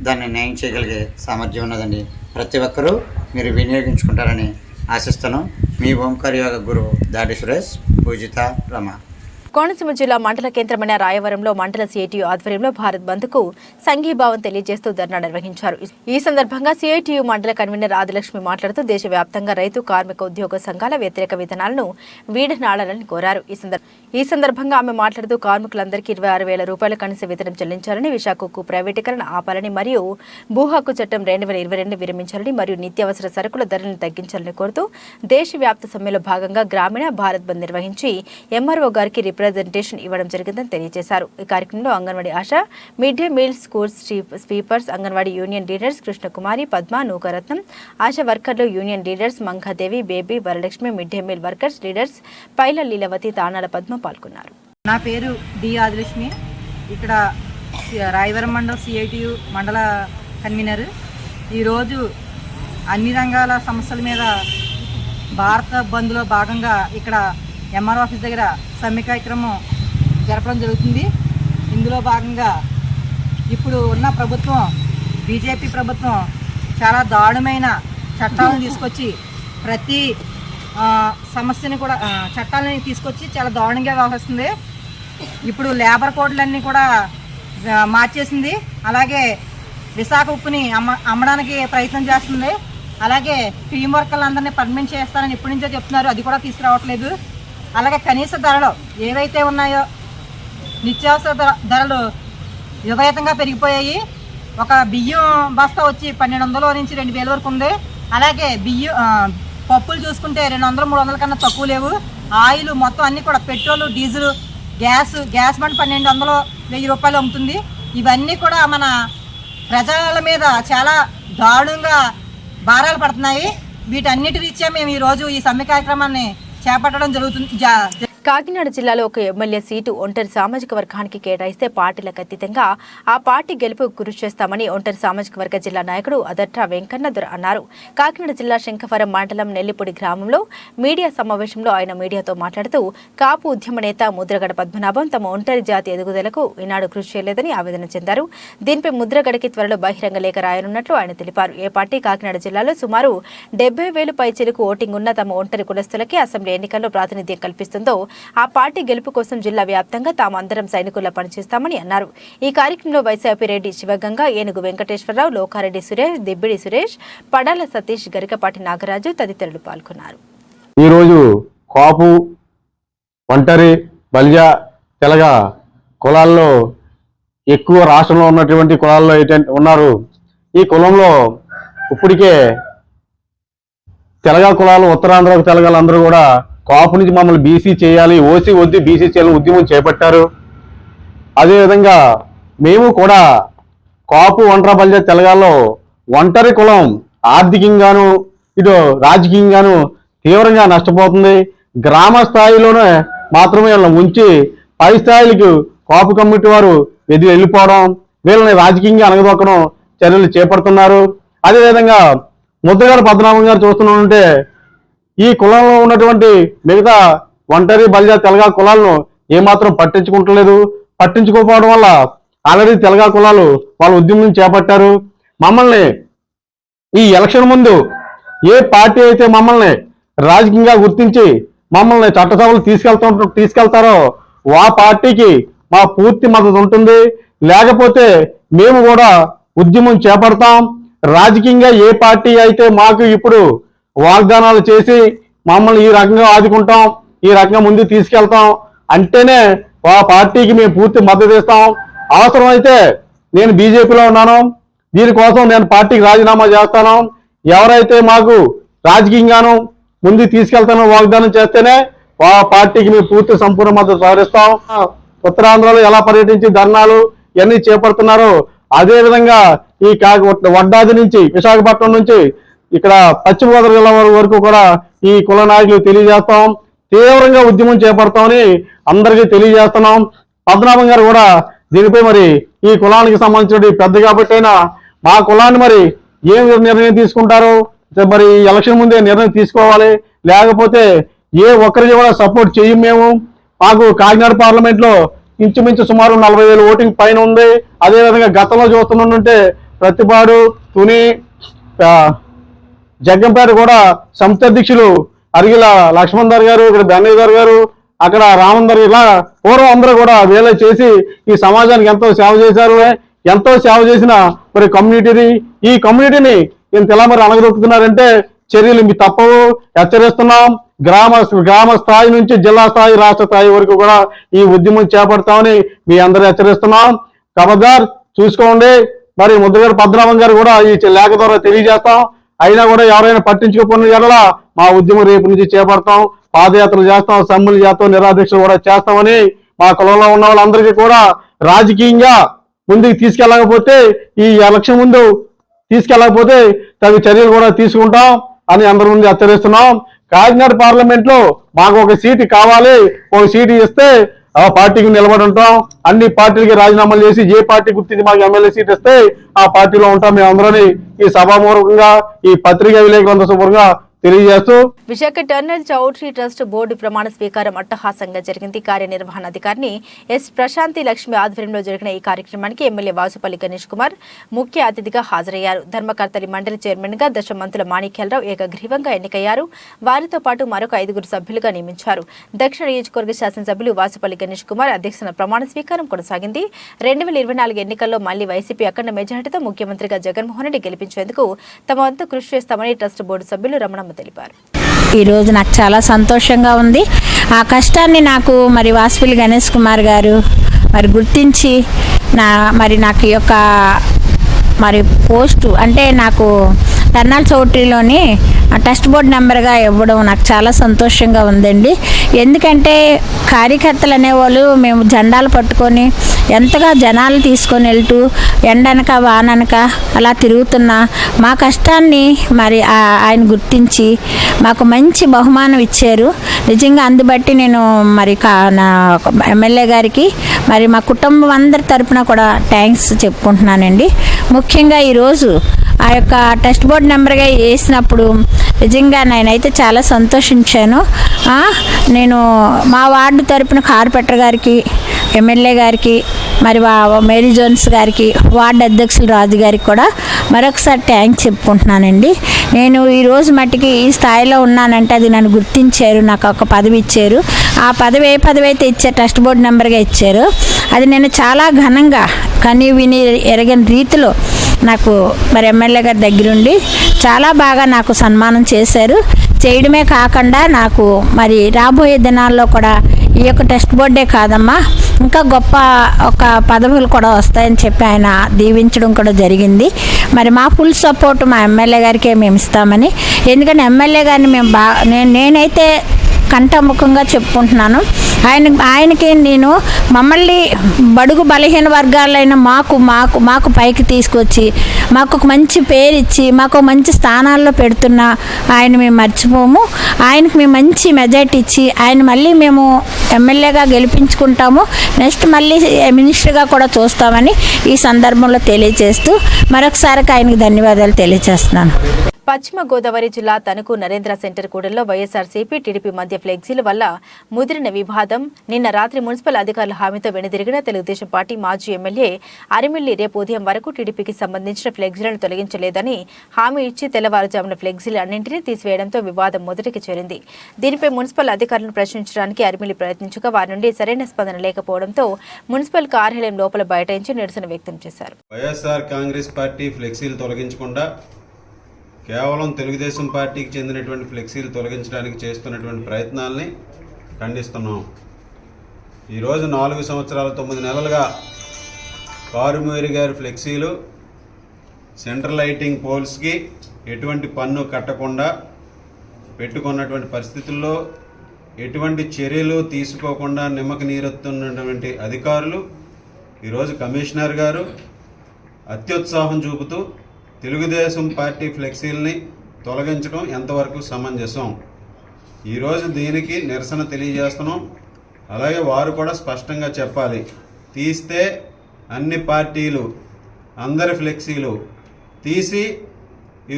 దాన్ని న్యాయం చేయగలిగే సామర్థ్యం ఉన్నదండి. ప్రతి ఒక్కరూ మీరు వినియోగించుకుంటారని ఆశిస్తాను. మీ ఓంకార్ యోగ గురు దాడి సురేష్, పూజిత రమ. కోనసీమ జిల్లా మండల కేంద్రమైన రాయవరంలో మండల సిఐటియు ఆధ్వర్యంలో భారత్ బంద్కు సంఘీభావం తెలియజేస్తూ ధర్నా నిర్వహించారు. ఈ సందర్భంగా సిఐటియు మండల కన్వీనర్ ఆదిలక్ష్మి మాట్లాడుతూ దేశవ్యాప్తంగా రైతు, కార్మిక, ఉద్యోగ సంఘాల వ్యతిరేక విధానాలను వీడనాడాలని కోరారు. ఈ సందర్భంగా ఆమె మాట్లాడుతూ కార్మికులందరికీ 26,000 రూపాయల కనీస వేతనం చెల్లించాలని, విశాఖకు ప్రైవేటీకరణ ఆపాలని మరియు భూ హక్కు చట్టం 2022 విరమించాలని మరియు నిత్యావసర సరుకుల ధరలను తగ్గించాలని కోరుతూ దేశవ్యాప్త సమ్మెలో భాగంగా గ్రామీణ భారత్ బంద్ నిర్వహించి ఎంఆర్ఓ గారికి రిప్రజెంటేషన్ ఇవ్వడం జరిగిందని తెలియజేశారు. ఈ కార్యక్రమంలో anganwadi ASHA, mid day meal school sweepers, anganwadi union leaders Krishnakumari, Padma, Nookaratnam, ASHA వర్కర్లు, union leaders Mangadevi, Baby, Varalakshmi, mid day meal workers leaders Paila Leelavathi, Tanala Padma పాల్గొన్నారు. నా పేరు డి ఆదిలక్ష్మి. ఇక్కడ రాయవరం మండల సిఐటియు మండల కన్వీనర్. ఈరోజు అన్ని రంగాల సమస్యల మీద భారత బంద్లో భాగంగా ఇక్కడ ఎంఆర్ ఆఫీస్ దగ్గర సమ్మె కార్యక్రమం జరపడం జరుగుతుంది. ఇందులో భాగంగా ఇప్పుడు ఉన్న ప్రభుత్వం, బీజేపీ ప్రభుత్వం చాలా దారుణమైన చట్టాలను తీసుకొచ్చి ప్రతి సమస్యని కూడా చట్టాలని తీసుకొచ్చి చాలా దారుణంగా వ్యవహరిస్తుంది. ఇప్పుడు లేబర్ కోడ్లన్నీ కూడా మార్చేసింది. అలాగే విశాఖ ఉప్పుని అమ్మడానికి ప్రయత్నం చేస్తుంది. అలాగే టీం వర్కర్లందరినీ పర్మనెంట్ చేస్తారని ఎప్పటి నుంచో చెప్తున్నారు, అది కూడా తీసుకురావట్లేదు. అలాగే కనీస ధరలు ఏవైతే ఉన్నాయో నిత్యావసర ధరలు విపరీతంగా పెరిగిపోయాయి. ఒక బియ్యం బస్తా వచ్చి 1,200 నుంచి 2,000 వరకు ఉంది. అలాగే పప్పులు చూసుకుంటే 200-300 కన్నా తక్కువ లేవు. ఆయిల్ మొత్తం అన్నీ కూడా పెట్రోల్, డీజిల్, గ్యాస్ బండ్ 1200-1000 రూపాయలు అమ్ముతుంది. ఇవన్నీ కూడా మన ప్రజల మీద చాలా దారుణంగా భారాలు పడుతున్నాయి. వీటన్నిటి రీత్యా మేము ఈరోజు ఈ సమ్మె కార్యక్రమాన్ని చేపట్టడం జరుగుతుంది. కాకినాడ జిల్లాలో ఒక ఎమ్మెల్యే సీటు ఒంటరి సామాజిక వర్గానికి కేటాయిస్తే పార్టీలకు అతీతంగా ఆ పార్టీ గెలుపుకు కృషి చేస్తామని ఒంటరి సామాజిక వర్గ జిల్లా నాయకుడు అదట్రా వెంకన్నదొర అన్నారు. కాకినాడ జిల్లా శంఖవరం మండలం నెల్లిపూడి గ్రామంలో మీడియా సమావేశంలో ఆయన మీడియాతో మాట్లాడుతూ కాపు ఉద్యమ నేత ముద్రగడ పద్మనాభం తమ ఒంటరి జాతి ఎదుగుదలకు ఈనాడు కృషి చేయలేదని ఆవేదన చెందారు. దీనిపై ముద్రగడకి త్వరలో బహిరంగ లేఖ రాయనున్నట్లు ఆయన తెలిపారు. ఏ పార్టీ కాకినాడ జిల్లాలో సుమారు 70,000 పైచిలుకు ఓటింగ్ ఉన్న తమ ఒంటరి కులస్తులకి అసెంబ్లీ ఎన్నికల్లో ప్రాతినిధ్యం కల్పిస్తుందో ఆ పార్టీ గెలుపు కోసం జిల్లా వ్యాప్తంగా తామందరం సైనికుల్లో పనిచేస్తామని అన్నారు. ఈ కార్యక్రమంలో వైసీపీ రెడ్డి శివగంగ, ఏనుగు వెంకటేశ్వరరావు, లోకారెడ్డి సురేష్, దిబ్బిడి సురేష్, పడాల సతీష్, గరికపాటి నాగరాజు తదితరులు పాల్గొన్నారు. ఈరోజు కాపు, ఒంటరి, బలిజ, తెలగ కులాల్లో ఎక్కువ రాష్ట్రంలో ఉన్నటువంటి కులాల్లో ఉన్నారు. ఈ కులంలో ఇప్పటికే తెలగ కులాలు, ఉత్తరాంధ్ర తెలగాలు అందరూ కూడా కాపు నుంచి మమ్మల్ని బీసీ చేయాలి, ఓసీ వద్దు బీసీ చేయాలని ఉద్యమం చేపట్టారు. అదేవిధంగా మేము కూడా కాపు, ఒంటరి, బలిజ తెలగాల్లో ఒంటరి కులం ఆర్థికంగాను ఇటు రాజకీయంగాను తీవ్రంగా నష్టపోతుంది. గ్రామ స్థాయిలోనే మాత్రమే వీళ్ళని ఉంచి పై స్థాయిలకు కాపు కమిటీ వారు వెళ్ళిపోవడం, వీళ్ళని రాజకీయంగా అనగదొక్కడం చర్యలు చేపడుతున్నారు. అదేవిధంగా ముద్రగడ పద్మనాభం గారు చూస్తున్నామంటే ఈ కులంలో ఉన్నటువంటి మిగతా ఒంటరి, బలిజ, తెలగ కులాలను ఏమాత్రం పట్టించుకోకపోవడం వల్ల ఆల్రెడీ తెలగ కులాలు వాళ్ళ ఉద్యమం చేపట్టారు. మమ్మల్ని ఈ ఎలక్షన్ ముందు ఏ పార్టీ అయితే మమ్మల్ని రాజకీయంగా గుర్తించి మమ్మల్ని చట్టసభలు తీసుకెళ్తారో ఆ పార్టీకి మా పూర్తి మద్దతు ఉంటుంది. లేకపోతే మేము కూడా ఉద్యమం చేపడతాం. రాజకీయంగా ఏ పార్టీ అయితే మాకు ఇప్పుడు వాగ్దానాలు చేసి మమ్మల్ని ఈ రకంగా ఆదుకుంటాం, ఈ రకంగా ముందుకు తీసుకెళ్తాం అంటేనే ఆ పార్టీకి మేము పూర్తి మద్దతు ఇస్తాం. అవసరమైతే నేను బీజేపీలో ఉన్నాను, దీనికోసం నేను పార్టీకి రాజీనామా చేస్తాను. ఎవరైతే మాకు రాజకీయంగాను ముందుకు తీసుకెళ్తానో వాగ్దానం చేస్తేనే ఆ పార్టీకి మేము పూర్తి సంపూర్ణ మద్దతు ప్రకటిస్తాం. ఉత్తరాంధ్రలో ఎలా పర్యటించి ధర్నాలు ఇవన్నీ చేపడుతున్నారో అదేవిధంగా ఈ వడ్డాది నుంచి, విశాఖపట్నం నుంచి ఇక్కడ పశ్చిమ గోదావరి జిల్లా వరకు కూడా ఈ కుల నాయకులు తెలియజేస్తాం. తీవ్రంగా ఉద్యమం చేపడతామని అందరికీ తెలియజేస్తున్నాం. పద్మనాభం గారు కూడా దీనిపై మరి ఈ కులానికి సంబంధించిన పెద్ద కాబట్టి అయినా మా కులాన్ని మరి ఏం నిర్ణయం తీసుకుంటారో మరి ఎలక్షన్ ముందే నిర్ణయం తీసుకోవాలి. లేకపోతే ఏ ఒక్కరికి కూడా సపోర్ట్ చేయం మేము. మాకు కాకినాడ పార్లమెంట్లో ఇంచుమించు సుమారు 40,000 ఓటింగ్ పైన ఉంది. అదేవిధంగా గతంలో చూస్తున్నట్టుంటే ప్రతిపాడు, తుని, జగ్గంపేట కూడా సంస్థ అధ్యక్షులు అరిగిల లక్ష్మణ్ గారు, ఇక్కడ ధన్యధర్ గారు, అక్కడ రామందర్, ఇలా పూర్వం అందరూ కూడా వేలే చేసి ఈ సమాజానికి ఎంతో సేవ చేశారు. ఎంతో సేవ చేసిన మరి ఈ కమ్యూనిటీని ఇంత ఎలా మరి అనగదొక్కుతున్నారంటే చర్యలు మీ తప్పవు, హెచ్చరిస్తున్నాం. గ్రామ స్థాయి నుంచి జిల్లా స్థాయి, రాష్ట్ర స్థాయి వరకు కూడా ఈ ఉద్యమం చేపడతామని మీ అందరూ హెచ్చరిస్తున్నాం. ఖబర్దార్ చూసుకోండి. మరి ముద్రగడ పద్మనాభం గారు కూడా ఈ లేఖ ద్వారా తెలియజేస్తాం. అయినా కూడా ఎవరైనా పట్టించుకోకుండా ఎడలా మా ఉద్యమం రేపు నుంచి చేపడతాం, పాదయాత్రలు చేస్తాం, సమ్మెలు చేస్తాం, నిరాదీక్షలు కూడా చేస్తామని మా కులంలో ఉన్న వాళ్ళందరికీ కూడా రాజకీయంగా ముందుకు తీసుకెళ్ళకపోతే ఈ ఎలక్షన్ ముందు తీసుకెళ్ళకపోతే తగు చర్యలు కూడా తీసుకుంటాం అని అందరి ముందు హెచ్చరిస్తున్నాం. కాకినాడ పార్లమెంట్ లో మాకు ఒక సీటు కావాలి, ఒక సీటు ఇస్తే ఆ పార్టీకి నిలబడి ఉంటాం. అన్ని పార్టీలకి రాజీనామాలు చేసి ఏ పార్టీ గుర్తించి మాకు ఎమ్మెల్యే సీట్ ఇస్తే ఆ పార్టీలో ఉంటాం మేము అందరని ఈ సభామూలకంగా ఈ పత్రికా విలేకరులందరూ శుభ్రంగా తెలియజేస్తూ విశాఖ టర్నల్ చౌట్రీ ట్రస్ట్ బోర్డు ప్రమాణ స్వీకారం అట్టహాసంగా జరిగింది. కార్యనిర్వహణాధికారిని ఎస్ ప్రశాంతి లక్ష్మి ఆధ్వర్యంలో జరిగిన ఈ కార్యక్రమానికి ఎమ్మెల్యే వాసుపల్లి గణేష్ కుమార్ ముఖ్య అతిథిగా హాజరయ్యారు. ధర్మకర్తలి మండలి చైర్మన్ గా దశమంతుల మాణిక్యాలరావు ఏకగ్రీవంగా ఎన్నికయ్యారు. వారితో పాటు మరొక 5 సభ్యులుగా నియమించారు. దక్షిణ నియోజకవర్గ శాసనసభ్యులు వాసుపల్లి గణేష్ కుమార్ అధ్యక్షతన ప్రమాణ స్వీకారం కొనసాగింది. 2024 ఎన్నికల్లో మళ్లీ వైసీపీ అఖండ మెజారిటీతో ముఖ్యమంత్రిగా జగన్మోహన్ రెడ్డి గెలిపించేందుకు తమ వంతు కృషి చేస్తామని ట్రస్ట్ బోర్డు సభ్యులు రమణ తెలిపారు. ఈరోజు నాకు చాలా సంతోషంగా ఉంది. ఆ కష్టాన్ని నాకు మరి వాసుపల్లి గణేష్ కుమార్ గారు మరి గుర్తించి నాకు ఈ యొక్క మరి పోస్టు అంటే నాకు టర్నల్ చౌట్రీలోని టెస్ట్ బోర్డు నెంబర్గా ఇవ్వడం నాకు చాలా సంతోషంగా ఉందండి. ఎందుకంటే కార్యకర్తలు అనేవాళ్ళు మేము జెండాలు పట్టుకొని ఎంతగా జనాలు తీసుకొని వెళ్తూ ఎండనక వాననక అలా తిరుగుతున్నా మా కష్టాన్ని మరి ఆయన గుర్తించి మాకు మంచి బహుమానం ఇచ్చారు. నిజంగా అందుబట్టి నేను మరి నా ఎమ్మెల్యే గారికి మరి మా కుటుంబం అందరి తరపున కూడా థ్యాంక్స్ చెప్పుకుంటున్నానండి. ముఖ్యంగా ఈరోజు ఆ యొక్క టెస్ట్ బోర్డు నెంబర్గా వేసినప్పుడు నిజంగా నేనైతే చాలా సంతోషించాను. నేను మా వార్డు తరపున కార్పొరేటర్ గారికి, ఎమ్మెల్యే గారికి, మరి మేరీ జోన్స్ గారికి, వార్డు అధ్యక్షులు రాజు గారికి కూడా మరొకసారి థ్యాంక్స్ చెప్పుకుంటున్నానండి. నేను ఈరోజు మట్టికి ఈ స్థాయిలో ఉన్నానంటే అది నన్ను గుర్తించారు, నాకు ఒక పదవి ఇచ్చారు. ఆ పదవి ఏ పదవి అయితే ఇచ్చారు టెస్ట్ బోర్డు నెంబర్గా ఇచ్చారు అది నేను చాలా ఘనంగా కని విని ఎరగని రీతిలో నాకు మరి ఎమ్మెల్యే గారి దగ్గరుండి చాలా బాగా నాకు సన్మానం చేశారు. చేయడమే కాకుండా నాకు మరి రాబోయే దినాల్లో కూడా ఈ యొక్క టెస్ట్ బోర్డే కాదమ్మా ఇంకా గొప్ప ఒక పదవులు కూడా వస్తాయని చెప్పి ఆయన దీవించడం కూడా జరిగింది. మరి మా ఫుల్ సపోర్ట్ మా ఎమ్మెల్యే గారికే మేము ఇస్తామని, ఎందుకంటే ఎమ్మెల్యే గారిని మేము నేనైతే కంఠముఖంగా చెప్పుకుంటున్నాను. ఆయనకి నేను మమ్మల్ని బడుగు బలహీన వర్గాలైన మాకు పైకి తీసుకొచ్చి మాకు ఒక మంచి పేరు ఇచ్చి మాకు మంచి స్థానాల్లో పెడుతున్న ఆయన మేము మర్చిపోము. ఆయనకు మేము మంచి మెజార్టీ ఇచ్చి ఆయన మళ్ళీ మేము ఎమ్మెల్యేగా గెలిపించుకుంటాము. నెక్స్ట్ మళ్ళీ మినిస్టర్గా కూడా చూస్తామని ఈ సందర్భంలో తెలియజేస్తూ మరొకసారి ఆయనకు ధన్యవాదాలు తెలియజేస్తున్నాను. పశ్చిమ గోదావరి జిల్లా తణుకు నరేంద్ర సెంటర్ కూడల్లో వైఎస్ఆర్సీపీ టీడీపీ మధ్య ఫ్లెక్సీల వల్ల ముదిరిన వివాదం నిన్న రాత్రి మున్సిపల్ అధికారుల హామీతో వెనుదిరిగిన తెలుగుదేశం పార్టీ మాజీ ఎమ్మెల్యే అరిమిల్లి రేపు ఉదయం వరకు టీడీపీకి సంబంధించిన ఫ్లెక్సీలను తొలగించలేదని హామీ ఇచ్చి తెల్లవారుజామున ఫ్లెక్సీలు అన్నింటినీ తీసివేయడంతో వివాదం మొదటికి చేరింది. దీనిపై మున్సిపల్ అధికారులను ప్రశ్నించడానికి అరిమిల్లి ప్రయత్నించగా వారి నుండి సరైన స్పందన లేకపోవడంతో మున్సిపల్ కార్యాలయం లోపల బైఠాయించి నిరసన వ్యక్తం చేశారు. వైఎస్ఆర్ కాంగ్రెస్ పార్టీ ఫ్లెక్సీలు తొలగించకుండా కేవలం తెలుగుదేశం పార్టీకి చెందినటువంటి ఫ్లెక్సీలు తొలగించడానికి చేస్తున్నటువంటి ప్రయత్నాల్ని ఖండిస్తున్నాం. ఈరోజు 4 సంవత్సరాల 9 నెలలుగా కారుమూరి గారి ఫ్లెక్సీలు సెంట్రల్ లైటింగ్ పోల్స్కి ఎటువంటి పన్ను కట్టకుండా పెట్టుకున్నటువంటి పరిస్థితుల్లో ఎటువంటి చర్యలు తీసుకోకుండా నిమ్మక నీరెత్తున్నటువంటి అధికారులు ఈరోజు కమిషనర్ గారు అత్యుత్సాహం చూపుతూ తెలుగుదేశం పార్టీ ఫ్లెక్సీలని తొలగించడం ఎంతవరకు సమంజసం, ఈరోజు దీనికి నిరసన తెలియజేస్తున్నాం. అలాగే వారు కూడా స్పష్టంగా చెప్పాలి, తీస్తే అన్ని పార్టీలు అందరి ఫ్లెక్సీలు తీసి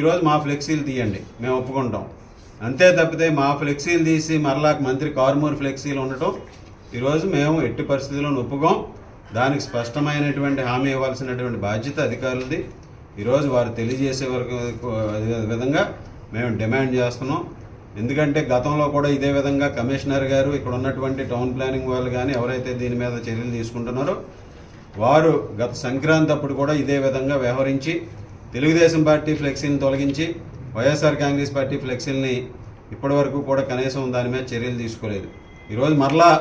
ఈరోజు మా ఫ్లెక్సీలు తీయండి, మేము ఒప్పుకుంటాం. అంతే తప్పితే మా ఫ్లెక్సీలు తీసి మరలా మంత్రి కారుమూరి ఫ్లెక్సీలు ఉండటం ఈరోజు మేము ఎట్టి పరిస్థితుల్లో ఒప్పుకోం. దానికి స్పష్టమైనటువంటి హామీ ఇవ్వాల్సినటువంటి బాధ్యత అధికారులది. ఈరోజు వారు తెలియజేసే వరకు విధంగా మేము డిమాండ్ చేస్తున్నాం. ఎందుకంటే గతంలో కూడా ఇదే విధంగా కమిషనర్ గారు ఇక్కడ ఉన్నటువంటి టౌన్ ప్లానింగ్ వాళ్ళు కానీ ఎవరైతే దీని మీద చర్యలు తీసుకుంటున్నారో వారు గత సంక్రాంతి అప్పుడు కూడా ఇదే విధంగా వ్యవహరించి తెలుగుదేశం పార్టీ ఫ్లెక్సీని తొలగించి వైఎస్ఆర్ కాంగ్రెస్ పార్టీ ఫ్లెక్సీలని ఇప్పటి వరకు కూడా కనీసం దాని మీద చర్యలు తీసుకోలేదు. ఈరోజు మరలా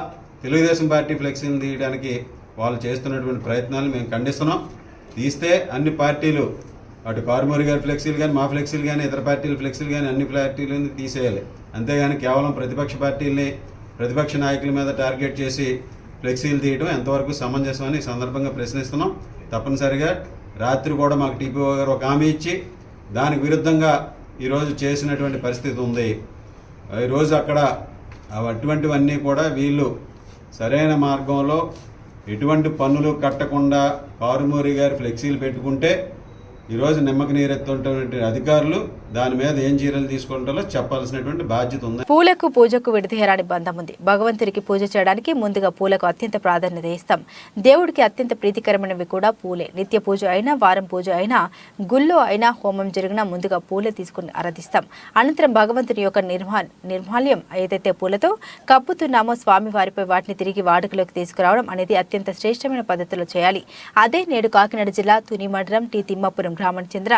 తెలుగుదేశం పార్టీ ఫ్లెక్సీని తీయడానికి వాళ్ళు చేస్తున్నటువంటి ప్రయత్నాలను మేము ఖండిస్తున్నాం. తీస్తే అన్ని పార్టీలు, అటు కారుమూరి గారి ఫ్లెక్సీలు కానీ మా ఫ్లెక్సీలు కానీ ఇతర పార్టీల ఫ్లెక్సీలు కానీ అన్ని పార్టీలను తీసేయాలి. అంతేగాని కేవలం ప్రతిపక్ష పార్టీల్ని ప్రతిపక్ష నాయకుల మీద టార్గెట్ చేసి ఫ్లెక్సీలు తీయడం ఎంతవరకు సమంజసమని ఈ సందర్భంగా ప్రశ్నిస్తున్నాం. తప్పనిసరిగా రాత్రి కూడా మాకు టీపీఓ గారు ఒక హామీ ఇచ్చి దానికి విరుద్ధంగా ఈరోజు చేసినటువంటి పరిస్థితి ఉంది. ఈరోజు అక్కడ అటువంటివన్నీ కూడా వీళ్ళు సరైన మార్గంలో ఎటువంటి పన్నులు కట్టకుండా కారుమూరి గారి ఫ్లెక్సీలు పెట్టుకుంటే ఈరోజు నిమ్మక నీరెత్తున్నటువంటి అధికారులు దాని మీద ఏం చర్యలు తీసుకుంటారో చెప్పాల్సినటువంటి బాధ్యత ఉంది. పూలకు పూజకు విడదీయరాని బంధం ఉంది. భగవంతుడికి పూజ చేయడానికి ముందుగా పూలకు అత్యంత ప్రాధాన్యత ఇస్తాం. దేవుడికి అత్యంత ప్రీతికరమైనవి కూడా పూలే. నిత్య పూజ అయినా, వారం పూజ అయినా, గుళ్ళో అయినా, హోమం జరిగినా ముందుగా పూలే తీసుకుని ఆరాధిస్తాం. అనంతరం భగవంతుని యొక్క నిర్మాల్యం ఏదైతే పూలతో కప్పుతున్నామో స్వామివారిపై వాటిని తిరిగి వాడుకలోకి తీసుకురావడం అనేది అత్యంత శ్రేష్టమైన పద్ధతిలో చేయాలి. అదే నేడు కాకినాడ జిల్లా తుని మండలం టి తిమ్మాపురం గ్రామం చెందిన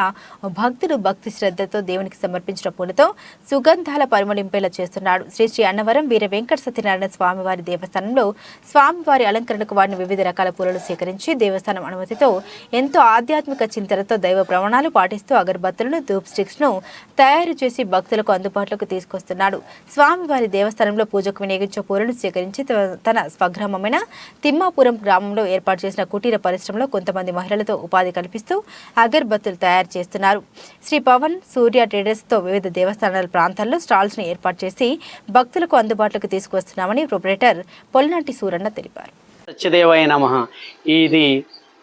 భక్తుడు భక్తి శ్రద్ధతో దేవునికి సమర్పించిన పూలతో సుగంధాల పరిమళింపేలా చేస్తున్నాడు. శ్రీ శ్రీ అన్నవరం వీర వెంకట సత్యనారాయణ స్వామివారి దేవస్థానంలో స్వామివారి అలంకరణకు వాడిన వివిధ రకాల పూలను సేకరించి దేవస్థానం అనుమతితో ఎంతో ఆధ్యాత్మిక చింతనతో దైవ ప్రమాణాలు పాటిస్తూ అగరబత్తులను ధూప్ స్టిక్స్ ను తయారు చేసి భక్తులకు అందుబాటులోకి తీసుకొస్తున్నాడు. స్వామివారి దేవస్థానంలో పూజకు వినియోగించే పూలను సేకరించి తన స్వగ్రామమైన తిమ్మాపురం గ్రామంలో ఏర్పాటు చేసిన కుటీర పరిశ్రమలో కొంతమంది మహిళలతో ఉపాధి కల్పిస్తూ అగరబత్తులు తయారు చేస్తున్నారు. శ్రీ పవన్ సూర్య ట్రేడర్స్ తో వివిధ దేవస్థానాల ప్రాంతాల్లో స్టాల్స్ ను ఏర్పాటు చేసి భక్తులకు అందుబాటులోకి తీసుకొస్తున్నామని ప్రొపరేటర్ పొల్నాటి సూరన్న తెలిపారు. సత్యదేవాయ నమః. ఇది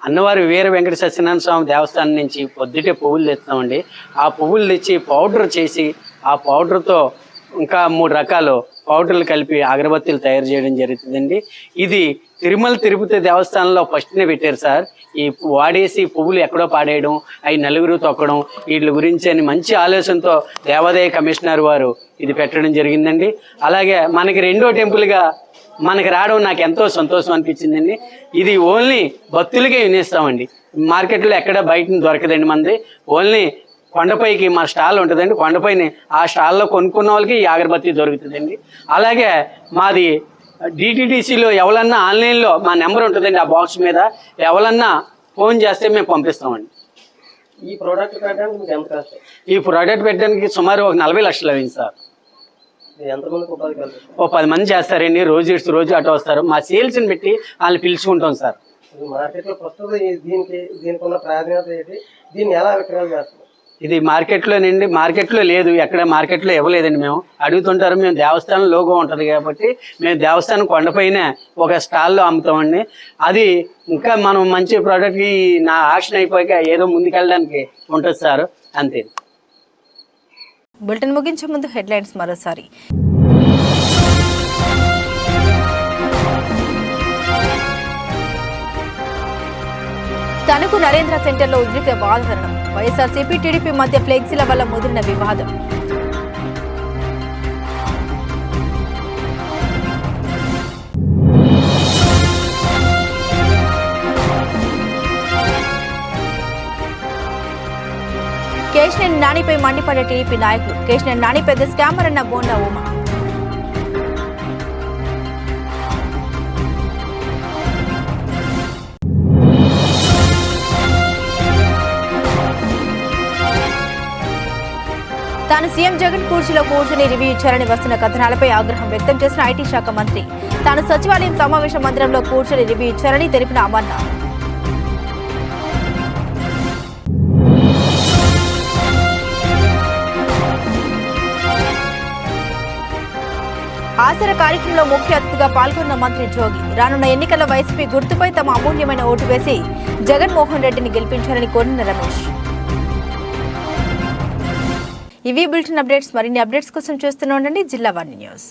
అన్నవారి వీర వెంకట సత్యనారాయణ స్వామి దేవస్థానం నుంచి పొద్దుటే పువ్వులు తెస్తామండి. ఆ పువ్వులు తెచ్చి పౌడర్ చేసి ఆ పౌడర్తో ఇంకా 3 రకాలు పౌడర్లు కలిపి అగరబత్తీలు తయారు చేయడం జరుగుతుందండి. ఇది తిరుమల తిరుపతి దేవస్థానంలో ఫస్ట్నే పెట్టారు సార్. ఈ వాడేసి పువ్వులు ఎక్కడో పాడేయడం, అవి నలుగురు తొక్కడం, వీటి గురించి అని మంచి ఆలోచనతో దేవాదాయ కమిషనర్ వారు ఇది పెట్టడం జరిగిందండి. అలాగే మనకి రెండో టెంపుల్గా మనకి రావడం నాకు ఎంతో సంతోషం అనిపించిందండి. ఇది ఓన్లీ భక్తులకే వినిస్తామండి. మార్కెట్లో ఎక్కడ బయట దొరకదండి. మనది ఓన్లీ కొండపైకి మా స్టాల్ ఉంటుందండి. కొండపైన ఆ స్టాల్లో కొనుక్కున్న వాళ్ళకి ఈ అగరబత్తి దొరుకుతుందండి. అలాగే మాది డిటిడిసిలో ఎవరన్నా ఆన్లైన్లో మా నెంబర్ ఉంటుందండి. ఆ బాక్స్ మీద ఎవరన్నా ఫోన్ చేస్తే మేము పంపిస్తామండి. ఈ ప్రోడక్ట్ పెట్టడానికి మీకు ఎంత కాస్ట్? ఈ ప్రోడక్ట్ పెట్టడానికి సుమారు ఒక 40 లక్షలు అయింది సార్. ఎంతమందికి ఉపాధి కలుగుతుంది? ఓ 10 మంది చేస్తారండి. రోజు రోజు అటు వస్తారు. మా సేల్స్ని పెట్టి వాళ్ళని పిలుచుకుంటాం సార్. మార్కెట్లో ప్రస్తుతం దీనికి ఉన్న ప్రాధాన్యత ఏంటి? దీన్ని ఎలా విక్రయాలు చేస్తారు? ఇది మార్కెట్లోనండి. మార్కెట్లో లేదు, ఎక్కడ మార్కెట్లో ఇవ్వలేదండి. మేము అడుగుతుంటారు. మేము దేవస్థానం లోగో ఉంటుంది కాబట్టి మేము దేవస్థానం కొండపైన ఒక స్టాల్లో అమ్ముతామండి. అది ఇంకా మనం మంచి ప్రోడక్ట్కి నా యాక్షన్ అయిపోయాక ఏదో ముందుకెళ్ళడానికి ఉంటుంది సార్, అంతే. బులెటిన్ ముగించే ముందు హెడ్లైన్స్ మరోసారి. తణుకు నరేంద్ర సెంటర్లో ఉద్రిక్త వాతావరణం. వైఎస్ఆర్సీపీ టీడీపీ మధ్య ఫ్లెక్సీల వల్ల ముదిరిన వివాదం. కేశినేని నానిపై మండిపడే టీడీపీ నాయకులు. కేశినేని నాని పెద్ద స్కామర్ అన్న బోండా ఉమా. తాను సీఎం జగన్ కుర్చీలో కూర్చుని రివ్యూ ఇచ్చారని వస్తున్న కథనాలపై ఆగ్రహం వ్యక్తం చేసిన ఐటీ శాఖ మంత్రి. తాను సచివాలయం సమావేశ మందిరంలో కూర్చుని రివ్యూ ఇచ్చారని తెలిపిన అమర్నాథ్. ఆసరా కార్యక్రమంలో ముఖ్య అతిథిగా పాల్గొన్న మంత్రి జోగి. రానున్న ఎన్నికల్లో వైసీపీ గుర్తుపై తమ అమూల్యమైన ఓటు వేసి జగన్మోహన్ రెడ్డిని గెలిపించారని కోరిన రమేష్. ఇవి బులెటిన్ అప్డేట్స్. మరిన్ని అప్డేట్స్ కోసం చూస్తూనే ఉండండి జిల్లా 1 న్యూస్.